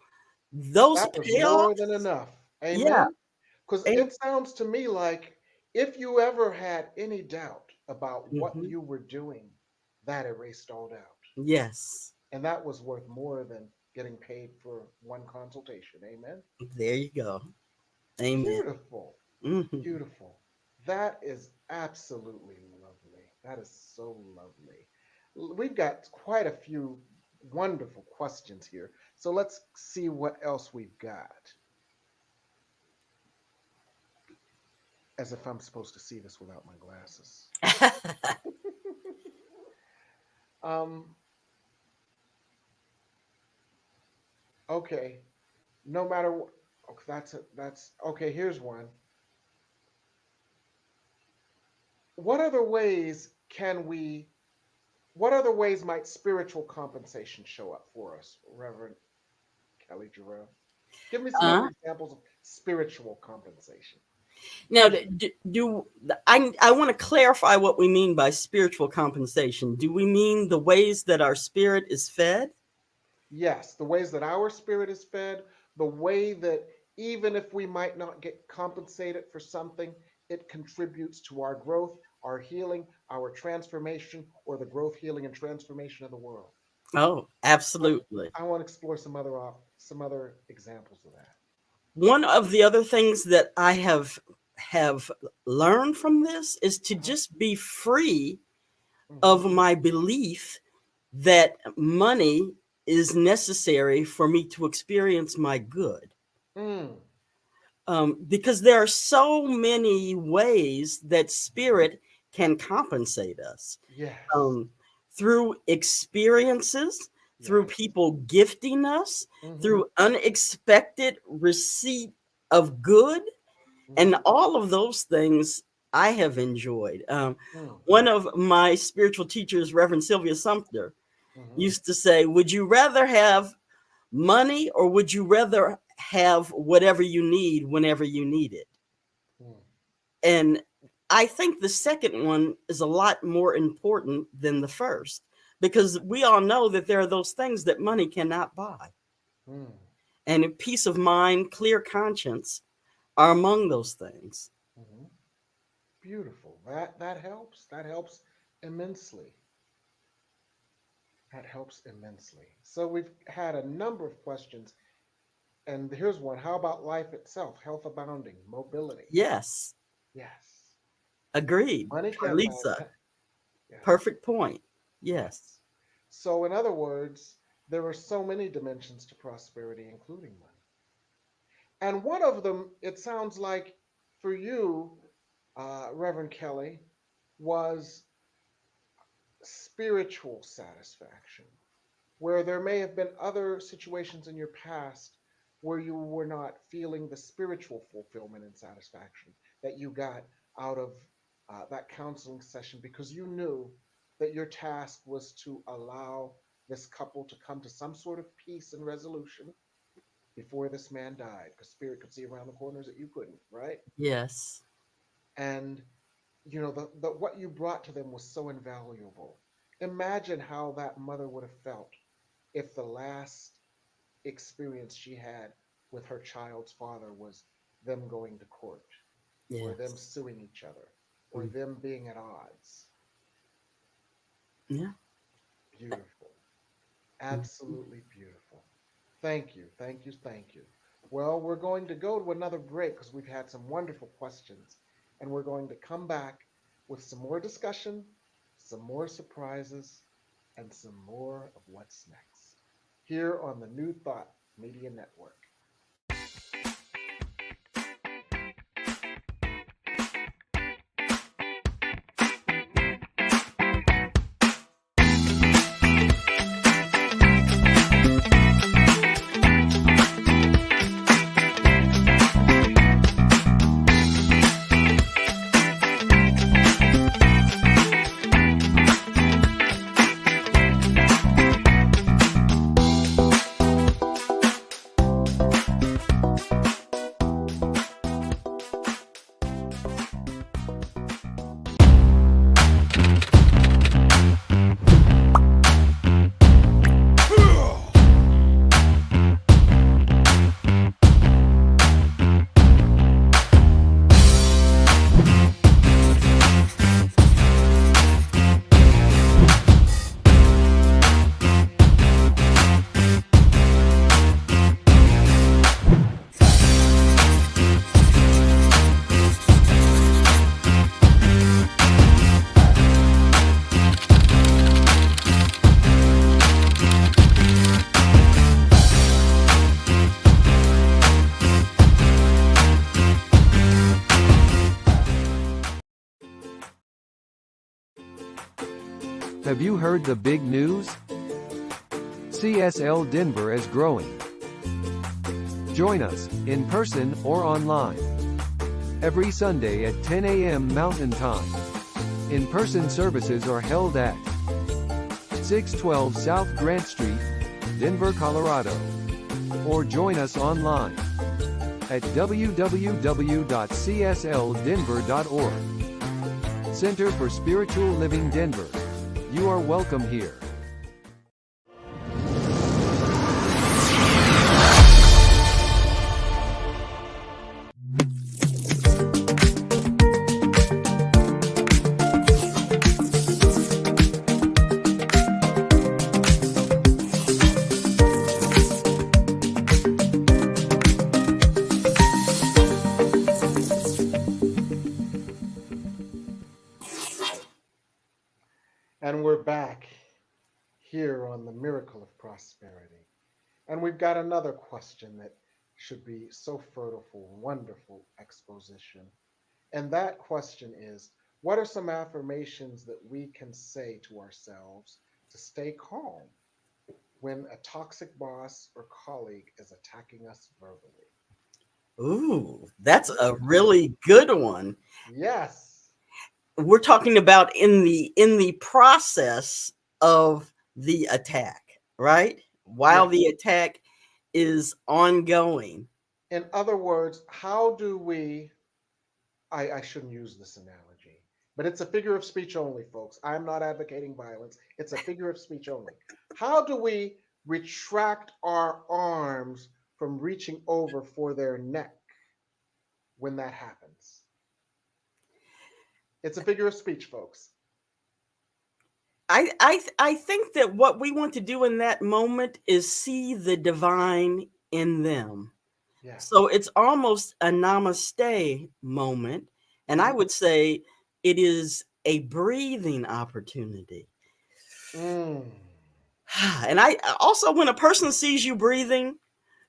[SPEAKER 2] Those
[SPEAKER 1] That was more than
[SPEAKER 2] payoffs,
[SPEAKER 1] enough.
[SPEAKER 2] yeah.
[SPEAKER 1] Amen. Because
[SPEAKER 2] And,
[SPEAKER 1] it sounds to me like if you ever had any doubt about what
[SPEAKER 2] mhm,
[SPEAKER 1] you were doing, that erased all doubt.
[SPEAKER 2] yes,
[SPEAKER 1] And that was worth more than getting paid for one consultation. Amen.
[SPEAKER 2] there you go. Amen.
[SPEAKER 1] Beautiful.
[SPEAKER 2] Mhm.
[SPEAKER 1] Beautiful. That is absolutely lovely. That is so lovely. We've got quite a few wonderful questions here. So let's see what else we've got. As if I'm supposed to see this without my glasses. um, okay. No matter what. Okay, that's okay. Here's one. What other ways can we? What other ways might spiritual compensation show up for us, Reverend Kelly Jareaux? Give me some other
[SPEAKER 2] uh,
[SPEAKER 1] examples of spiritual compensation.
[SPEAKER 2] Now, I want to clarify what we mean by spiritual compensation. Do we mean the ways that our spirit is fed?
[SPEAKER 1] Yes, the ways that our spirit is fed, the way that even if we might not get compensated for something, it contributes to our growth, our healing, our transformation, or the growth, healing, and transformation of the world.
[SPEAKER 2] Oh,
[SPEAKER 1] I,
[SPEAKER 2] absolutely.
[SPEAKER 1] I want to explore some other examples of that.
[SPEAKER 2] One of the other things that I have learned from this is to
[SPEAKER 1] Uh-huh.
[SPEAKER 2] just be free of
[SPEAKER 1] Mm-hmm.
[SPEAKER 2] my belief that money is necessary for me to experience my good.
[SPEAKER 1] Mm.
[SPEAKER 2] Because there are so many ways that spirit can compensate us,
[SPEAKER 1] Yes.
[SPEAKER 2] um, through experiences, through
[SPEAKER 1] Yes.
[SPEAKER 2] people gifting us,
[SPEAKER 1] Mm-hmm.
[SPEAKER 2] through unexpected receipt of good, and
[SPEAKER 1] Mm-hmm.
[SPEAKER 2] all of those things I have enjoyed.
[SPEAKER 1] Mm.
[SPEAKER 2] One of my spiritual teachers, Reverend Sylvia Sumter,
[SPEAKER 1] Mm-hmm.
[SPEAKER 2] used to say, would you rather have money or would you rather have whatever you need whenever you need it?
[SPEAKER 1] Mm.
[SPEAKER 2] And I think the second one is a lot more important than the first, because we all know that there are those things that money cannot buy.
[SPEAKER 1] Mm.
[SPEAKER 2] And peace of mind, clear conscience are among those things.
[SPEAKER 1] Mm-hmm. Beautiful. That helps. That helps immensely. That helps immensely. So we've had a number of questions, and here's one. How about life itself? Health abounding, mobility.
[SPEAKER 2] Yes,
[SPEAKER 1] Yes.
[SPEAKER 2] agreed.
[SPEAKER 1] Money can't buy
[SPEAKER 2] Terlisa,
[SPEAKER 1] that. Yes.
[SPEAKER 2] perfect point. Yes.
[SPEAKER 1] Yes. So in other words, there are so many dimensions to prosperity, including money. And one of them, it sounds like for you, Reverend Kelly, was spiritual satisfaction, where there may have been other situations in your past where you were not feeling the spiritual fulfillment and satisfaction that you got out of that counseling session because you knew that your task was to allow this couple to come to some sort of peace and resolution before this man died, because spirit could see around the corners that you couldn't, right?
[SPEAKER 2] Yes.
[SPEAKER 1] And the what you brought to them was so invaluable. Imagine how that mother would have felt if the last experience she had with her child's father was them going to court, or them
[SPEAKER 2] Yes.
[SPEAKER 1] suing each other, or
[SPEAKER 2] Mm.
[SPEAKER 1] them being at odds.
[SPEAKER 2] Yeah.
[SPEAKER 1] Beautiful.
[SPEAKER 2] Mhm.
[SPEAKER 1] Absolutely beautiful. Thank you. Thank you. Thank you. Well, we're going to go to another break because we've had some wonderful questions, and we're going to come back with some more discussion, some more surprises, and some more of what's next here on the New Thought Media Network.
[SPEAKER 4] Have you heard the big news? CSL Denver is growing. Join us, in person or online, every Sunday at 10 a.m. Mountain Time. In-person services are held at 612 South Grant Street, Denver, Colorado. Or join us online at www.csldenver.org. Center for Spiritual Living Denver. You are welcome here.
[SPEAKER 1] And we're back here on the miracle of prosperity. And we've got another question that should be so fertile for wonderful exposition. And that question is, what are some affirmations that we can say to ourselves to stay calm when a toxic boss or colleague is attacking us verbally?
[SPEAKER 2] Ooh, that's a really good one.
[SPEAKER 1] Yes.
[SPEAKER 2] We're talking about in the process of the attack, right? While
[SPEAKER 1] Yes.
[SPEAKER 2] the attack is ongoing.
[SPEAKER 1] In other words, how do we, I shouldn't use this analogy, but it's a figure of speech only, folks. I'm not advocating violence. It's a figure of speech only. How do we retract our arms from reaching over for their neck when that happens? It's a figure of speech, folks.
[SPEAKER 2] I think that what we want to do in that moment is see the divine in them.
[SPEAKER 1] Yes.
[SPEAKER 2] So it's almost a namaste moment. And I
[SPEAKER 1] Mhm.
[SPEAKER 2] would say it is a breathing opportunity.
[SPEAKER 1] Mm.
[SPEAKER 2] And I also, when a person sees you breathing,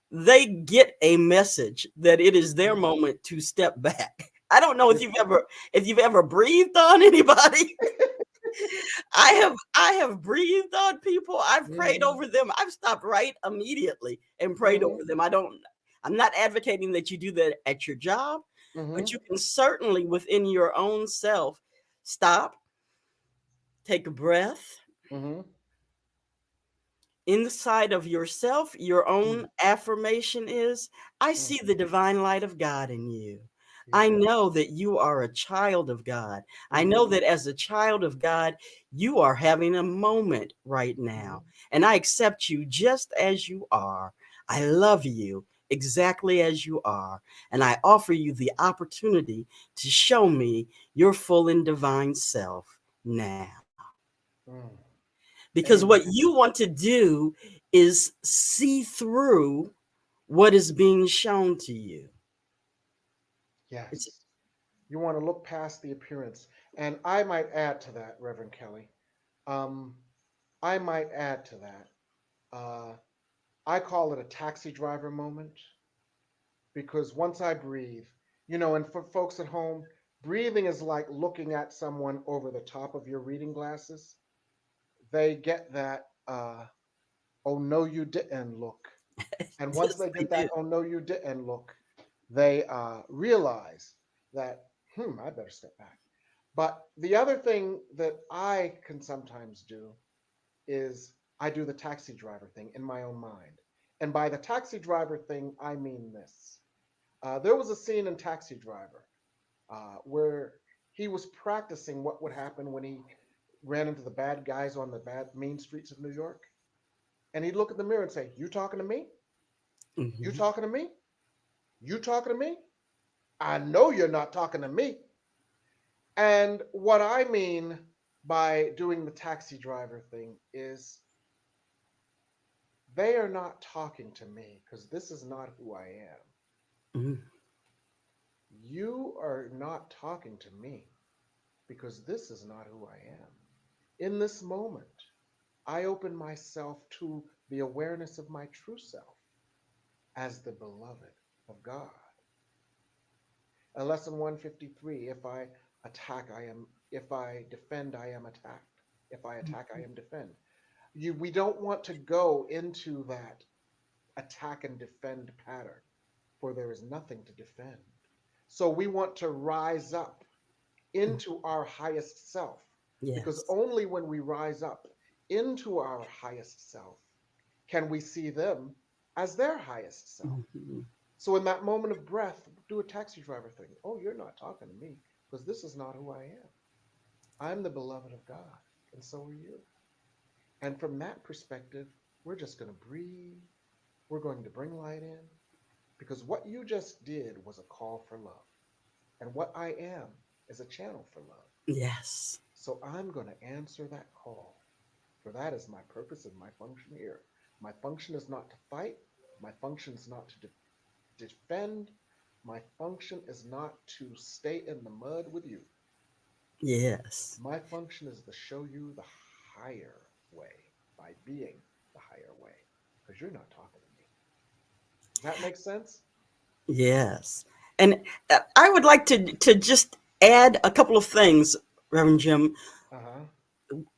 [SPEAKER 2] they get a message that it is their moment to step back. I don't know if you've ever breathed on anybody. I have breathed on people. I've prayed
[SPEAKER 1] Mhm.
[SPEAKER 2] over them. I've stopped right immediately and prayed over
[SPEAKER 1] Mhm.
[SPEAKER 2] them. I'm not advocating that you do that at your job, but
[SPEAKER 1] Mhm.
[SPEAKER 2] you can certainly within your own self stop, take a breath.
[SPEAKER 1] Mhm.
[SPEAKER 2] Inside of yourself, your own
[SPEAKER 1] Mm.
[SPEAKER 2] affirmation is, I see
[SPEAKER 1] Mm.
[SPEAKER 2] the divine light of God in you. I
[SPEAKER 1] Yeah.
[SPEAKER 2] know that you are a child of God. I know
[SPEAKER 1] Mhm.
[SPEAKER 2] that as a child of God, you are having a moment right
[SPEAKER 1] Mhm.
[SPEAKER 2] now. And I accept you just as you are. I love you exactly as you are. And I offer you the opportunity to show me your full and divine self now.
[SPEAKER 1] Mm.
[SPEAKER 2] Because what
[SPEAKER 1] Amen.
[SPEAKER 2] you want to do is see through what is being shown to you. It's
[SPEAKER 1] Yes. You want to look past the appearance. And I might add to that, Reverend Kelly. Um, I might add to that. Uh, I call it a taxi driver moment because once I breathe, and for folks at home, breathing is like looking at someone over the top of your reading glasses. They get that, oh no, you didn't look. And once
[SPEAKER 2] yes,
[SPEAKER 1] they
[SPEAKER 2] they
[SPEAKER 1] get
[SPEAKER 2] do.
[SPEAKER 1] that, oh no, you didn't look, they realize that, I better step back. But the other thing that I can sometimes do is I do the taxi driver thing in my own mind. And by the taxi driver thing, I mean this. There was a scene in Taxi Driver where he was practicing what would happen when he ran into the bad guys on the bad mean streets of New York. And he'd look in the mirror and say, "You talking to me? You
[SPEAKER 2] Mhm.
[SPEAKER 1] talking to me? You talking to me? I know you're not talking to me." And what I mean by doing the taxi driver thing is they are not talking to me because this is not who I am.
[SPEAKER 2] Mhm.
[SPEAKER 1] You are not talking to me because this is not who I am. In this moment, I open myself to the awareness of my true self as the beloved of God. Lesson 153, if I attack, I am, if I defend, I am attacked. If I attack, I am defend. We don't want to go into that attack and defend pattern, for there is nothing to defend. So we want to rise up into our highest self, because
[SPEAKER 2] Yes.
[SPEAKER 1] only when we rise up into our highest self can we see them as their highest self.
[SPEAKER 2] Mhm.
[SPEAKER 1] So in that moment of breath, do a taxi driver thing. Oh, you're not talking to me because this is not who I am. I'm the beloved of God, and so are you. And from that perspective, we're just going to breathe. We're going to bring light in because what you just did was a call for love. And what I am is a channel for love.
[SPEAKER 2] Yes.
[SPEAKER 1] So I'm going to answer that call. For that is my purpose and my function here. My function is not to fight. My function is not to defend. My function is not to stay in the mud with you.
[SPEAKER 2] Yes.
[SPEAKER 1] My function is to show you the higher way by being the higher way because you're not talking to me. Does that make sense?
[SPEAKER 2] Yes. And I would like to just add a couple of things, Reverend Jim.
[SPEAKER 1] Uh huh.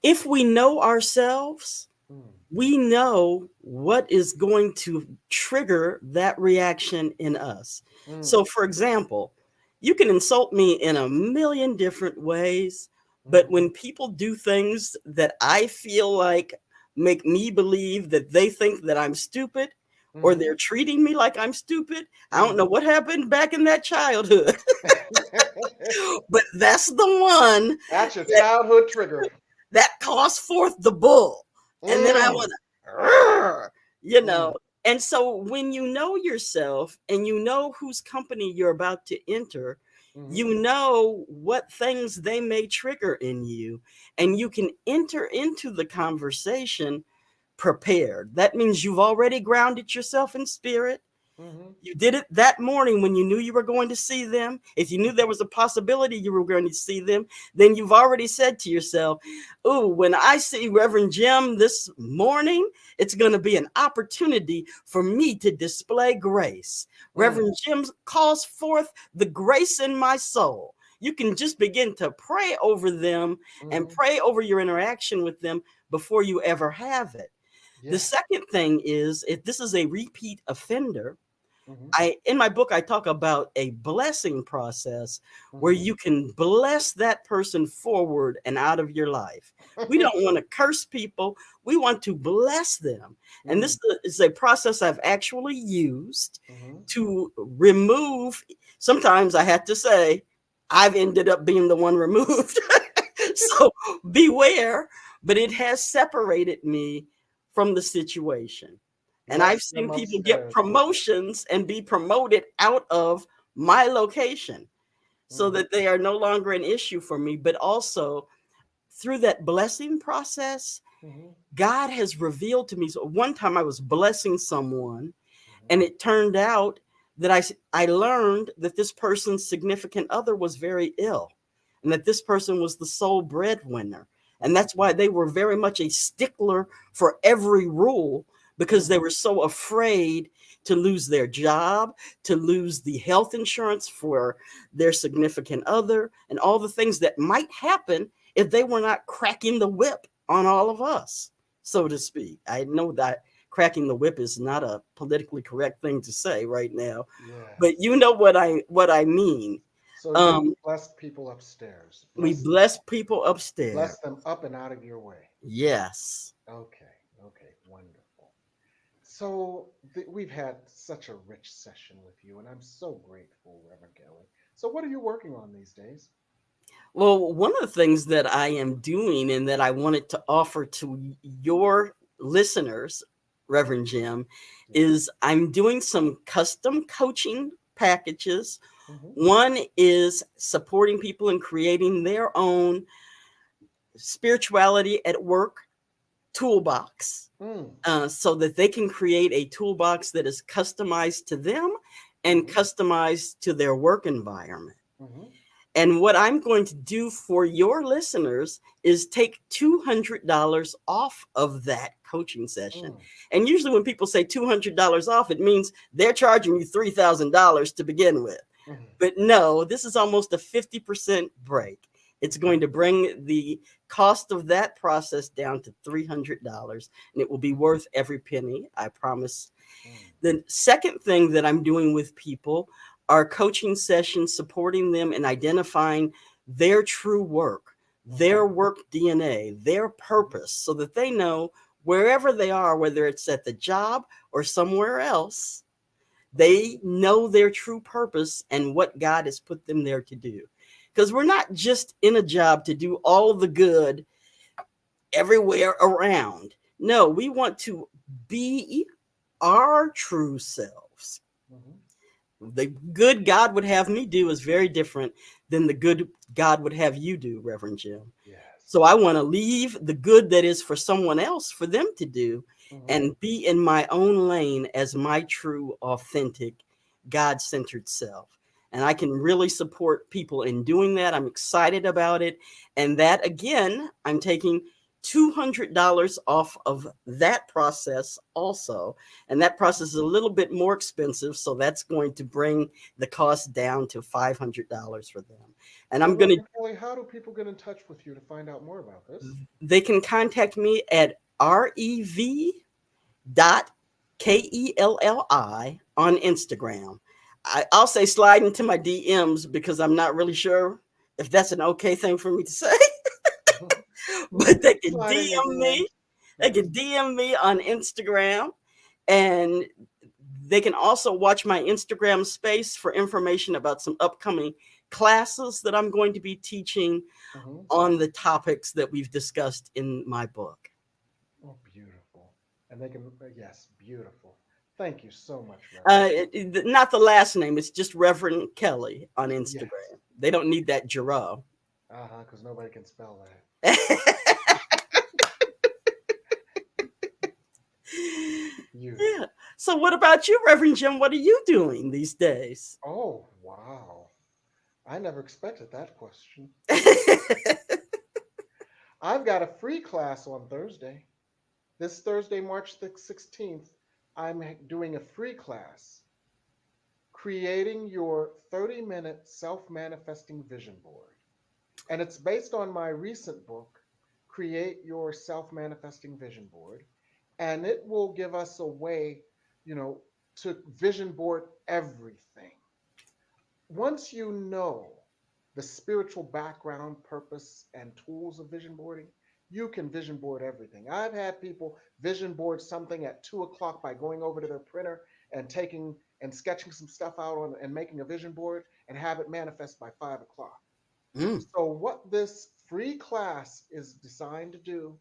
[SPEAKER 2] If we know ourselves,
[SPEAKER 1] Mm,
[SPEAKER 2] we know what is going to trigger that reaction in us.
[SPEAKER 1] mm,
[SPEAKER 2] So, for example, you can insult me in a million different ways, but
[SPEAKER 1] mm,
[SPEAKER 2] when people do things that I feel like make me believe that they think that I'm stupid or
[SPEAKER 1] mm,
[SPEAKER 2] they're treating me like I'm stupid, I don't
[SPEAKER 1] mm.
[SPEAKER 2] know what happened back in that childhood, but that's the one
[SPEAKER 1] That's your
[SPEAKER 2] that
[SPEAKER 1] childhood trigger.
[SPEAKER 2] calls forth the bull. And then I
[SPEAKER 1] Mm,
[SPEAKER 2] want to, you
[SPEAKER 1] mm,
[SPEAKER 2] know. And so when you know yourself and you know whose company you're about to enter,
[SPEAKER 1] mm,
[SPEAKER 2] you know what things they may trigger in you, and you can enter into the conversation prepared. That means you've already grounded yourself in spirit.
[SPEAKER 1] mm,
[SPEAKER 2] You did it that morning when you knew you were going to see them. If you knew there was a possibility you were going to see them, then you've already said to yourself, "Ooh, when I see Reverend Jim this morning, it's going to be an opportunity for me to display grace."
[SPEAKER 1] mm,
[SPEAKER 2] Reverend Jim calls forth the grace in my soul. You can just begin to pray over them and
[SPEAKER 1] mm.
[SPEAKER 2] pray over your interaction with them before you ever have it. The
[SPEAKER 1] Yes.
[SPEAKER 2] second thing is, if this is a repeat offender,
[SPEAKER 1] Mm-hmm,
[SPEAKER 2] I in my book I talk about a blessing process where
[SPEAKER 1] mm-hmm.
[SPEAKER 2] you can bless that person forward and out of your life. We don't want to curse people. We want to bless them. And
[SPEAKER 1] mm,
[SPEAKER 2] this is a process I've actually used
[SPEAKER 1] mm-hmm,
[SPEAKER 2] to remove. Sometimes I had to say, I've ended up being the one removed. So beware, but it has separated me from the situation. And I've
[SPEAKER 1] bless
[SPEAKER 2] seen
[SPEAKER 1] them
[SPEAKER 2] people get
[SPEAKER 1] upstairs.
[SPEAKER 2] promotions and be promoted out of my location so
[SPEAKER 1] Mm-hmm,
[SPEAKER 2] that they are no longer an issue for me. But also through that blessing process,
[SPEAKER 1] mm-hmm,
[SPEAKER 2] God has revealed to me. So one time I was blessing someone,
[SPEAKER 1] mm-hmm,
[SPEAKER 2] and it turned out that I learned that this person's significant other was very ill and that this person was the sole breadwinner. And
[SPEAKER 1] mm-hmm,
[SPEAKER 2] that's why they were very much a stickler for every rule, because
[SPEAKER 1] mm,
[SPEAKER 2] they were so afraid to lose their job, to lose the health insurance for their significant other, and all the things that might happen if they were not cracking the whip on all of us, so to speak. I know that cracking the whip is not a politically correct thing to say right now, but
[SPEAKER 1] yes.
[SPEAKER 2] you know what I mean.
[SPEAKER 1] So you
[SPEAKER 2] Um,
[SPEAKER 1] bless people upstairs.
[SPEAKER 2] we bless people upstairs.
[SPEAKER 1] Bless them up and out of your way.
[SPEAKER 2] Yes.
[SPEAKER 1] Okay. Okay. Wonderful. So we've had such a rich session with you, and I'm so grateful, Reverend Kelly. So what are you working on these days?
[SPEAKER 2] Well, one of the things that I am doing and that I wanted to offer to your listeners, Reverend Jim,
[SPEAKER 1] Yes.
[SPEAKER 2] is I'm doing some custom coaching packages.
[SPEAKER 1] Mm-hmm.
[SPEAKER 2] One is supporting people in creating their own spirituality at work toolbox,
[SPEAKER 1] Mm,
[SPEAKER 2] so that they can create a toolbox that is customized to them and
[SPEAKER 1] mm-hmm.
[SPEAKER 2] customized to their work environment.
[SPEAKER 1] Mm-hmm.
[SPEAKER 2] And what I'm going to do for your listeners is take $200 off of that coaching session.
[SPEAKER 1] Mm,
[SPEAKER 2] And usually when people say $200 off, it means they're charging you $3,000 to begin with.
[SPEAKER 1] mm-hmm.
[SPEAKER 2] But no, this is almost a 50% break. It's going to bring the cost of that process down to $300, and it will be worth every penny, I promise.
[SPEAKER 1] Mm,
[SPEAKER 2] The second thing that I'm doing with people are coaching sessions supporting them in identifying their true work,
[SPEAKER 1] mm-hmm.
[SPEAKER 2] their work DNA, their purpose, so that they know wherever they are, whether it's at the job or somewhere else, They know their true purpose and what God has put them there to do. Because we're not just in a job to do all the good everywhere around. No, we want to be our true selves.
[SPEAKER 1] Mhm.
[SPEAKER 2] The good God would have me do is very different than the good God would have you do, Reverend Jim.
[SPEAKER 1] Yes.
[SPEAKER 2] So I want to leave the good that is for someone else for them to do
[SPEAKER 1] Mhm.
[SPEAKER 2] and be in my own lane as my true, authentic, God centered self. And I can really support people in doing that. I'm excited about it. And that, again, I'm taking $200 off of that process also. And that process is a little bit more expensive. So that's going to bring the cost down to $500 for them. And
[SPEAKER 1] Well,
[SPEAKER 2] I'm going to
[SPEAKER 1] Reverend Kelly, how do people get in touch with you to find out more about this?
[SPEAKER 2] they can contact me at rev.kelli on Instagram. I'll say slide into my DMs because I'm not really sure if that's an okay thing for me to say. But they can
[SPEAKER 1] Slide in your
[SPEAKER 2] DM me.
[SPEAKER 1] DMs.
[SPEAKER 2] They
[SPEAKER 1] Mhm.
[SPEAKER 2] can DM me on Instagram, and they can also watch my Instagram space for information about some upcoming classes that I'm going to be teaching
[SPEAKER 1] Mhm.
[SPEAKER 2] on the topics that we've discussed in my book.
[SPEAKER 1] Oh, beautiful. And they can, yes, beautiful. Thank you so much, Reverend.
[SPEAKER 2] Not the last name, it's just Reverend Kelly on
[SPEAKER 1] Yes.
[SPEAKER 2] Instagram. They don't need that Jareaux.
[SPEAKER 1] Uh-huh, because nobody can spell that.
[SPEAKER 2] Yeah.
[SPEAKER 1] Beautiful.
[SPEAKER 2] So, what about you, Reverend Jim? What are you doing these days?
[SPEAKER 1] Oh, wow. I never expected that question. I've got a free class on Thursday. This Thursday, March the 16th, I'm doing a free class, creating your 30-minute self-manifesting vision board. And it's based on my recent book, Create Your Self-Manifesting Vision Board. And it will give us a way, you know, to vision board everything. Once you know the spiritual background, purpose, and tools of vision boarding, you can vision board everything. I've had people vision board something at 2 o'clock by going over to their printer and taking and sketching some stuff out on and making a vision board and have it manifest by 5 o'clock.
[SPEAKER 2] Mm.
[SPEAKER 1] So, what this free class is designed to do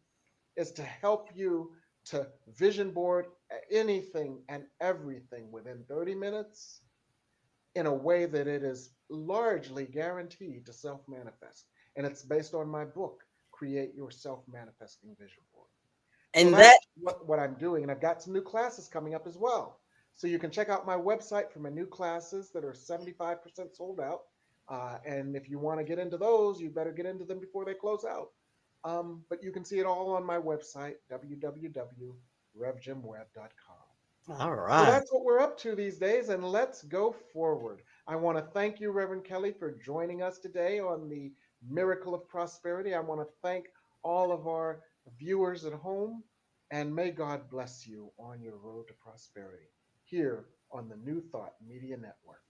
[SPEAKER 1] is to help you to vision board anything and everything within 30 minutes in a way that it is largely guaranteed to self manifest. And it's based on my book, Create Your Self Manifesting Vision Board. So
[SPEAKER 2] And that
[SPEAKER 1] that's what I'm doing. And I've got some new classes coming up as well. So you can check out my website for my new classes that are 75% sold out. And if you want to get into those, you better get into them before they close out. But you can see it all on my website, www.revjimwebb.com.
[SPEAKER 2] all
[SPEAKER 1] So
[SPEAKER 2] right.
[SPEAKER 1] that's what we're up to these days, and let's go forward. I want to thank you, Reverend Kelly, for joining us today on the Miracle of Prosperity. I want to thank all of our viewers at home, and may God bless you on your road to prosperity here on the New Thought Media Network.